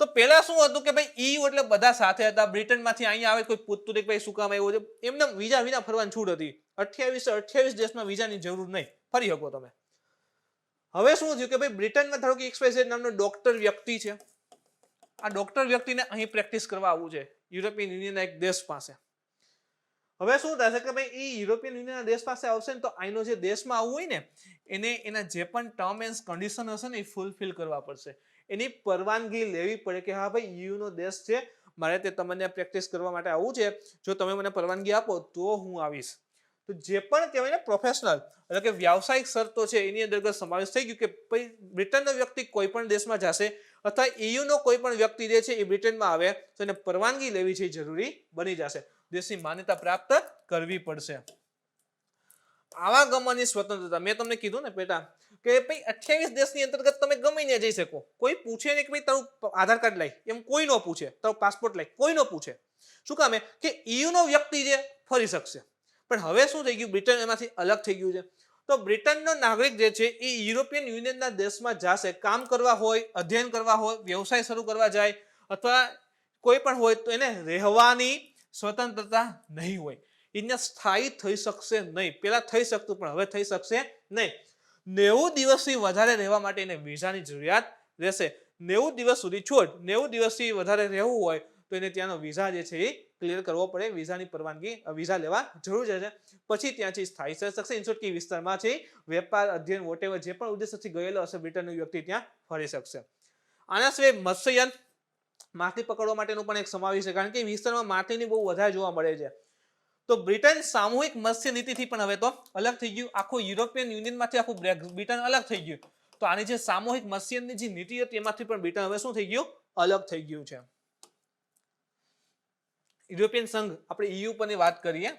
તો પહેલા શું હતું કે ભાઈ EU એટલે બધા સાથે હતા. બ્રિટનમાંથી અહીંયા આવે કોઈ પૂછતું કે ભાઈ શું કામ આવ્યો છે એમને વિઝા વિના ફરવાની છૂટ હતી. 28 દેશમાં વિઝાની જરૂર નહીં ફરી શકો તમે. હવે શું થયું કે ભાઈ બ્રિટનમાં ધારો કે XYZ નામનો ડોક્ટર વ્યક્તિ છે. આ ડોક્ટર વ્યક્તિને અહીં પ્રેક્ટિસ કરવા આવવું છે યુરોપિયન યુનિયનના એક દેશ પાસે. હવે શું થશે કે ભાઈ એ યુરોપિયન યુનિયનના દેશ પાસે આવશે ને તો અહીંનો જે દેશમાં આવવું હોય ને એને એના જે પણ ટર્મ એન્ડ કન્ડિશન હશે ને એ ફૂલફિલ કરવા પડશે. એની પરવાનગી લેવી પડે કે હા ભાઈ EU નો દેશ છે મારે તે તમને પ્રેક્ટિસ કરવા માટે આવવું છે જો તમે મને પરવાનગી આપો તો હું આવીશ. તો જે પણ કહેવાય ને પ્રોફેશનલ એટલે કે વ્યાવસાયિક શરતો છે એની અંતર્ગત સમાવેશ થઈ ગયું કે ભાઈ બ્રિટનનો વ્યક્તિ કોઈ પણ દેશમાં જશે અથવા EU નો કોઈ પણ વ્યક્તિ જે છે એ બ્રિટનમાં આવે તો એને પરવાનગી લેવી છે જરૂરી બની જશે. દેશની માન્યતા પ્રાપ્ત કરવી પડશે. આવાગમનની સ્વતંત્રતા મેં તમને કીધું ને બેટા કે ભાઈ 28 દેશની અંતર્ગત તમે ગમે ત્યાં જઈ શકો. કોઈ પૂછે નહીં કે ભાઈ તારું આધાર કાર્ડ લાય એમ કોઈ ન પૂછે. તારું પાસપોર્ટ લાય કોઈ ન પૂછે. શું કામ કે EU નો વ્યક્તિ જે ફરી શકશે. પણ હવે શું થઈ ગયું બ્રિટન એમાંથી અલગ થઈ ગયું છે. તો બ્રિટનનો નાગરિક જે છે એ યુરોપિયન યુનિયનના દેશમાં જશે કામ કરવા હોય અધ્યયન કરવા હોય વ્યવસાય શરૂ કરવા જાય અથવા કોઈ પણ હોય તો એને રહેવાની સ્વતંત્રતા નહીં હોય. એને સ્થાયી થઈ શકશે નહીં. પહેલા થઈ શકતું પણ હવે થઈ શકશે નહીં. 90 દિવસથી વધારે રહેવા માટે એને વિઝાની જરૂરિયાત રહેશે. 90 દિવસ સુધી છોડ 90 દિવસથી વધારે રહેવું હોય તો એને ત્યાંનો વિઝા જે છે એ ક્લિયર કરવો પડે. વિઝાની પરવાનગી વિઝા લેવા જરૂર છે પછી ત્યાંથી સ્થાયી થઈ શકશે. ઇન્સ્યોરટી વિસ્તારમાં છે વેપાર અધ્યયન વોટેવર જે પણ ઉદ્દેશ્યથી ગયેલો હશે બ્રિટનનો વ્યક્તિ ત્યાં ફરી શકશે. આના સિવાય મત્સ્યયન માછલી પકડવા માટેનો પણ એક સમાવેશ છે, કારણ કે વિસ્તારમાં માછલીની બહુ વધારે જોવા મળે છે. તો બ્રિટન સામૂહિક મત્સ્ય નીતિથી પણ હવે તો અલગ થઈ ગયું. આખું યુરોપિયન યુનિયનમાંથી આખું બ્રિટન અલગ થઈ ગયું. તો આની જે સામૂહિક મત્સ્યની જે નીતિ હતી એમાંથી પણ બ્રિટન હવે શું થઈ ગયું? અલગ થઈ ગયું છે. યુરોપિયન સંઘ, આપણે EU પરની વાત કરીએ.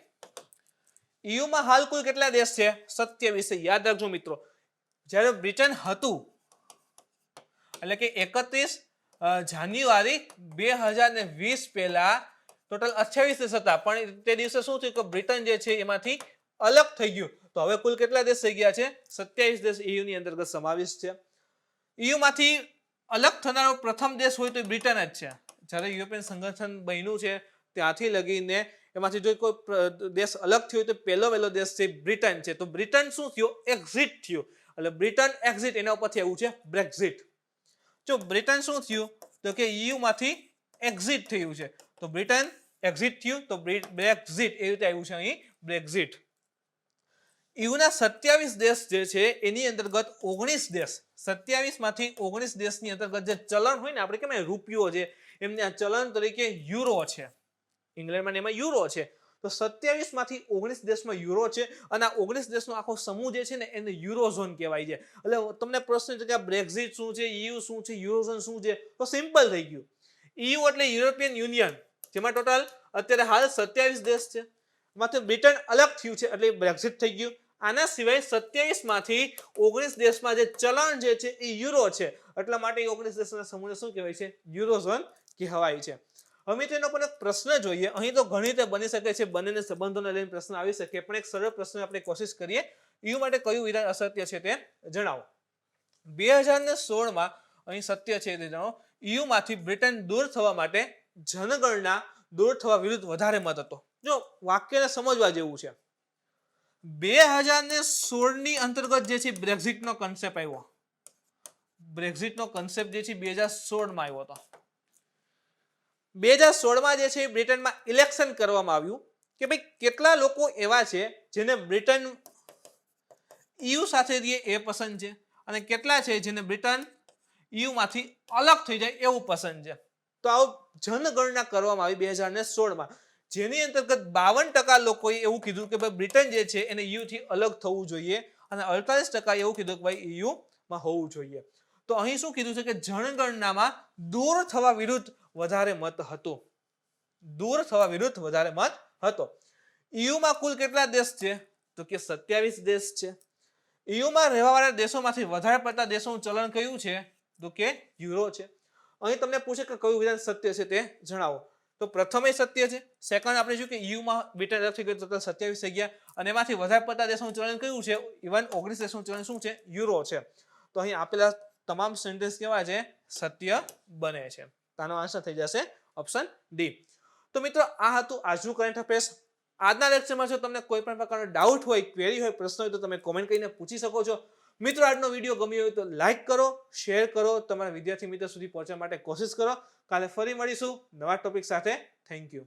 EU માં હાલ કુલ કેટલા દેશ છે? 27. યાદ રાખજો મિત્રો, જ્યારે બ્રિટન હતું એટલે કે 31 જાન્યુઆરી 2020 પહેલા ટોટલ 28 દેશ હતા, પણ તે દિવસે શું થયું કે બ્રિટન જે છે એમાંથી અલગ થઈ ગયું. તો હવે કુલ કેટલા દેશ થઈ ગયા છે? 27 દેશ EU ની અંતર્ગત સમાવેશ છે. EU માંથી અલગ થનારો પ્રથમ દેશ હોય તો બ્રિટન જ છે. જ્યારે યુરોપિયન સંગઠન બન્યું છે ત્યાંથી લગીને એમાંથી જો કોઈ દેશ અલગ થયો તો પહેલો દેશ છે બ્રિટન છે. તો બ્રિટન શું થયું? એક્ઝિટ થયું. એટલે બ્રિટન એક્ઝિટ, એના ઉપરથી આવ્યું છે બ્રેક્ઝિટ. જો બ્રિટન શું થયું તો કે EU માંથી એક્ઝિટ થયું છે, તો બ્રિટન એક્ઝિટ થયું, તો બ્રેક્ઝિટ એ રીતે આવ્યું છે અહીં બ્રેક્ઝિટ. EU ના 27 દેશ જે છે એની અંતર્ગત 19 દેશ, 27 માંથી 19 દેશની અંતર્ગત જે ચલણ હોય ને, આપણે કેમ રૂપિયો છે, એમને આ ચલણ તરીકે યુરો છે. ઇંગ્લેન્ડમાં એમાં યુરો છે. તો 27 માંથી 19 દેશમાં યુરો છે, અને આ 19 દેશનો આખો સમૂહ જે છે ને એને યુરોઝોન કહેવાય છે. એટલે તમને પ્રશ્ન છે કે આ બ્રેક્ઝિટ શું છે, EU શું છે, યુરોઝોન શું છે? તો સિમ્પલ થઈ ગયું. EU એટલે યુરોપિયન યુનિયન, જેમાં ટોટલ અત્યારે હાલ 27 દેશ છે. એમાંથી બ્રિટન અલગ થયું છે એટલે બ્રેક્ઝિટ થઈ ગયું. આના સિવાય 27 માંથી 19 દેશમાં જે ચલણ જે છે એ યુરો છે, એટલા માટે 19 દેશના સમૂહને શું કહેવાય છે? યુરોઝોન કહેવાય છે. હવે તેનો પણ એક પ્રશ્ન જોઈએ. અહીં તો ઘણી રીતે બની શકે છે, બંનેના સંબંધોને લઈને પ્રશ્ન આવી શકે, પણ એક સરળ પ્રશ્ન આપણે કોશિશ કરીએ. EU માટે કયું વિધાન અસત્ય છે તે જણાવો. 2016માં અહીં સત્ય છે તે જણાવો. EU માંથી બ્રિટન દૂર થવા માટે જનગણના દૂર થવા વિરુદ્ધ વધારે મત હતો. જો વાક્યને સમજવા જેવું છે. 2016 ની અંતર્ગત જે છે બ્રેક્ઝિટનો કન્સેપ્ટ આવ્યો. બ્રેક્ઝિટનો કન્સેપ્ટ જે છે 2016માં આવ્યો હતો. 2016માં જે છે બ્રિટનમાં ઇલેક્શન કરવામાં આવ્યું કે ભાઈ કેટલા લોકો એવા છે જેને બ્રિટન EU સાથે રહે એ પસંદ છે, અને કેટલા છે જેને બ્રિટન EU માંથી અલગ થઈ જાય એવું પસંદ છે. તો આવું જનગણના કરવામાં આવી 2016માં, જેની અંતર્ગત 52% લોકોએ એવું કીધું કે ભાઈ બ્રિટન જે છે એને EU થી અલગ થવું જોઈએ, અને 48% એવું કીધું કે ભાઈ EU માં હોવું જોઈએ. તો અહીં શું કીધું છે કે જનગણનામાં દૂર થવા વિરુદ્ધ વધારે મત હતો. દૂર થવા વિરુદ્ધ વધારે મત હતો. EU માં કુલ કેટલા દેશ છે? તો કે 27 દેશ છે. EU માં રહેવાવાળા દેશોમાંથી વધારે પડતા દેશોનું ચલણ કયું છે? તો કે યુરો છે. અહીં તમને પૂછે કે કયું વિધાન સત્ય છે તે જણાવો. તો પ્રથમ એ સત્ય છે. સેકન્ડ આપણે જોયું કે EU માં બ્રિટન અલગ થઈ ગયું, ટોટલ 27 થઈ ગયા, અને એમાંથી વધારે પડતા દેશોનું ચલણ કયું છે? ઇવન 19 દેશોનું ચલણ શું છે? યુરો છે. તો અહીં આપેલા તમામ સેન્ટેન્સ કેવા છે? સત્ય બને છે. આનો આન્સર થઈ જશે ઓપ્શન ડી. તો મિત્રો આ હતું આજનું કરંટ અફેર્સ. આજના લેક્ચરમાં જો તમને કોઈ પણ પ્રકારનો ડાઉટ હોય, ક્વેરી હોય, પ્રશ્ન હોય તો તમે કોમેન્ટ કરીને પૂછી શકો છો. મિત્રો આજનો વિડીયો ગમ્યો હોય તો લાઈક કરો, શેર કરો, તમારા વિદ્યાર્થી મિત્રો સુધી પહોંચવા માટે કોશિશ કરો. કાલે ફરી મળીશું નવા ટોપિક સાથે. Thank you.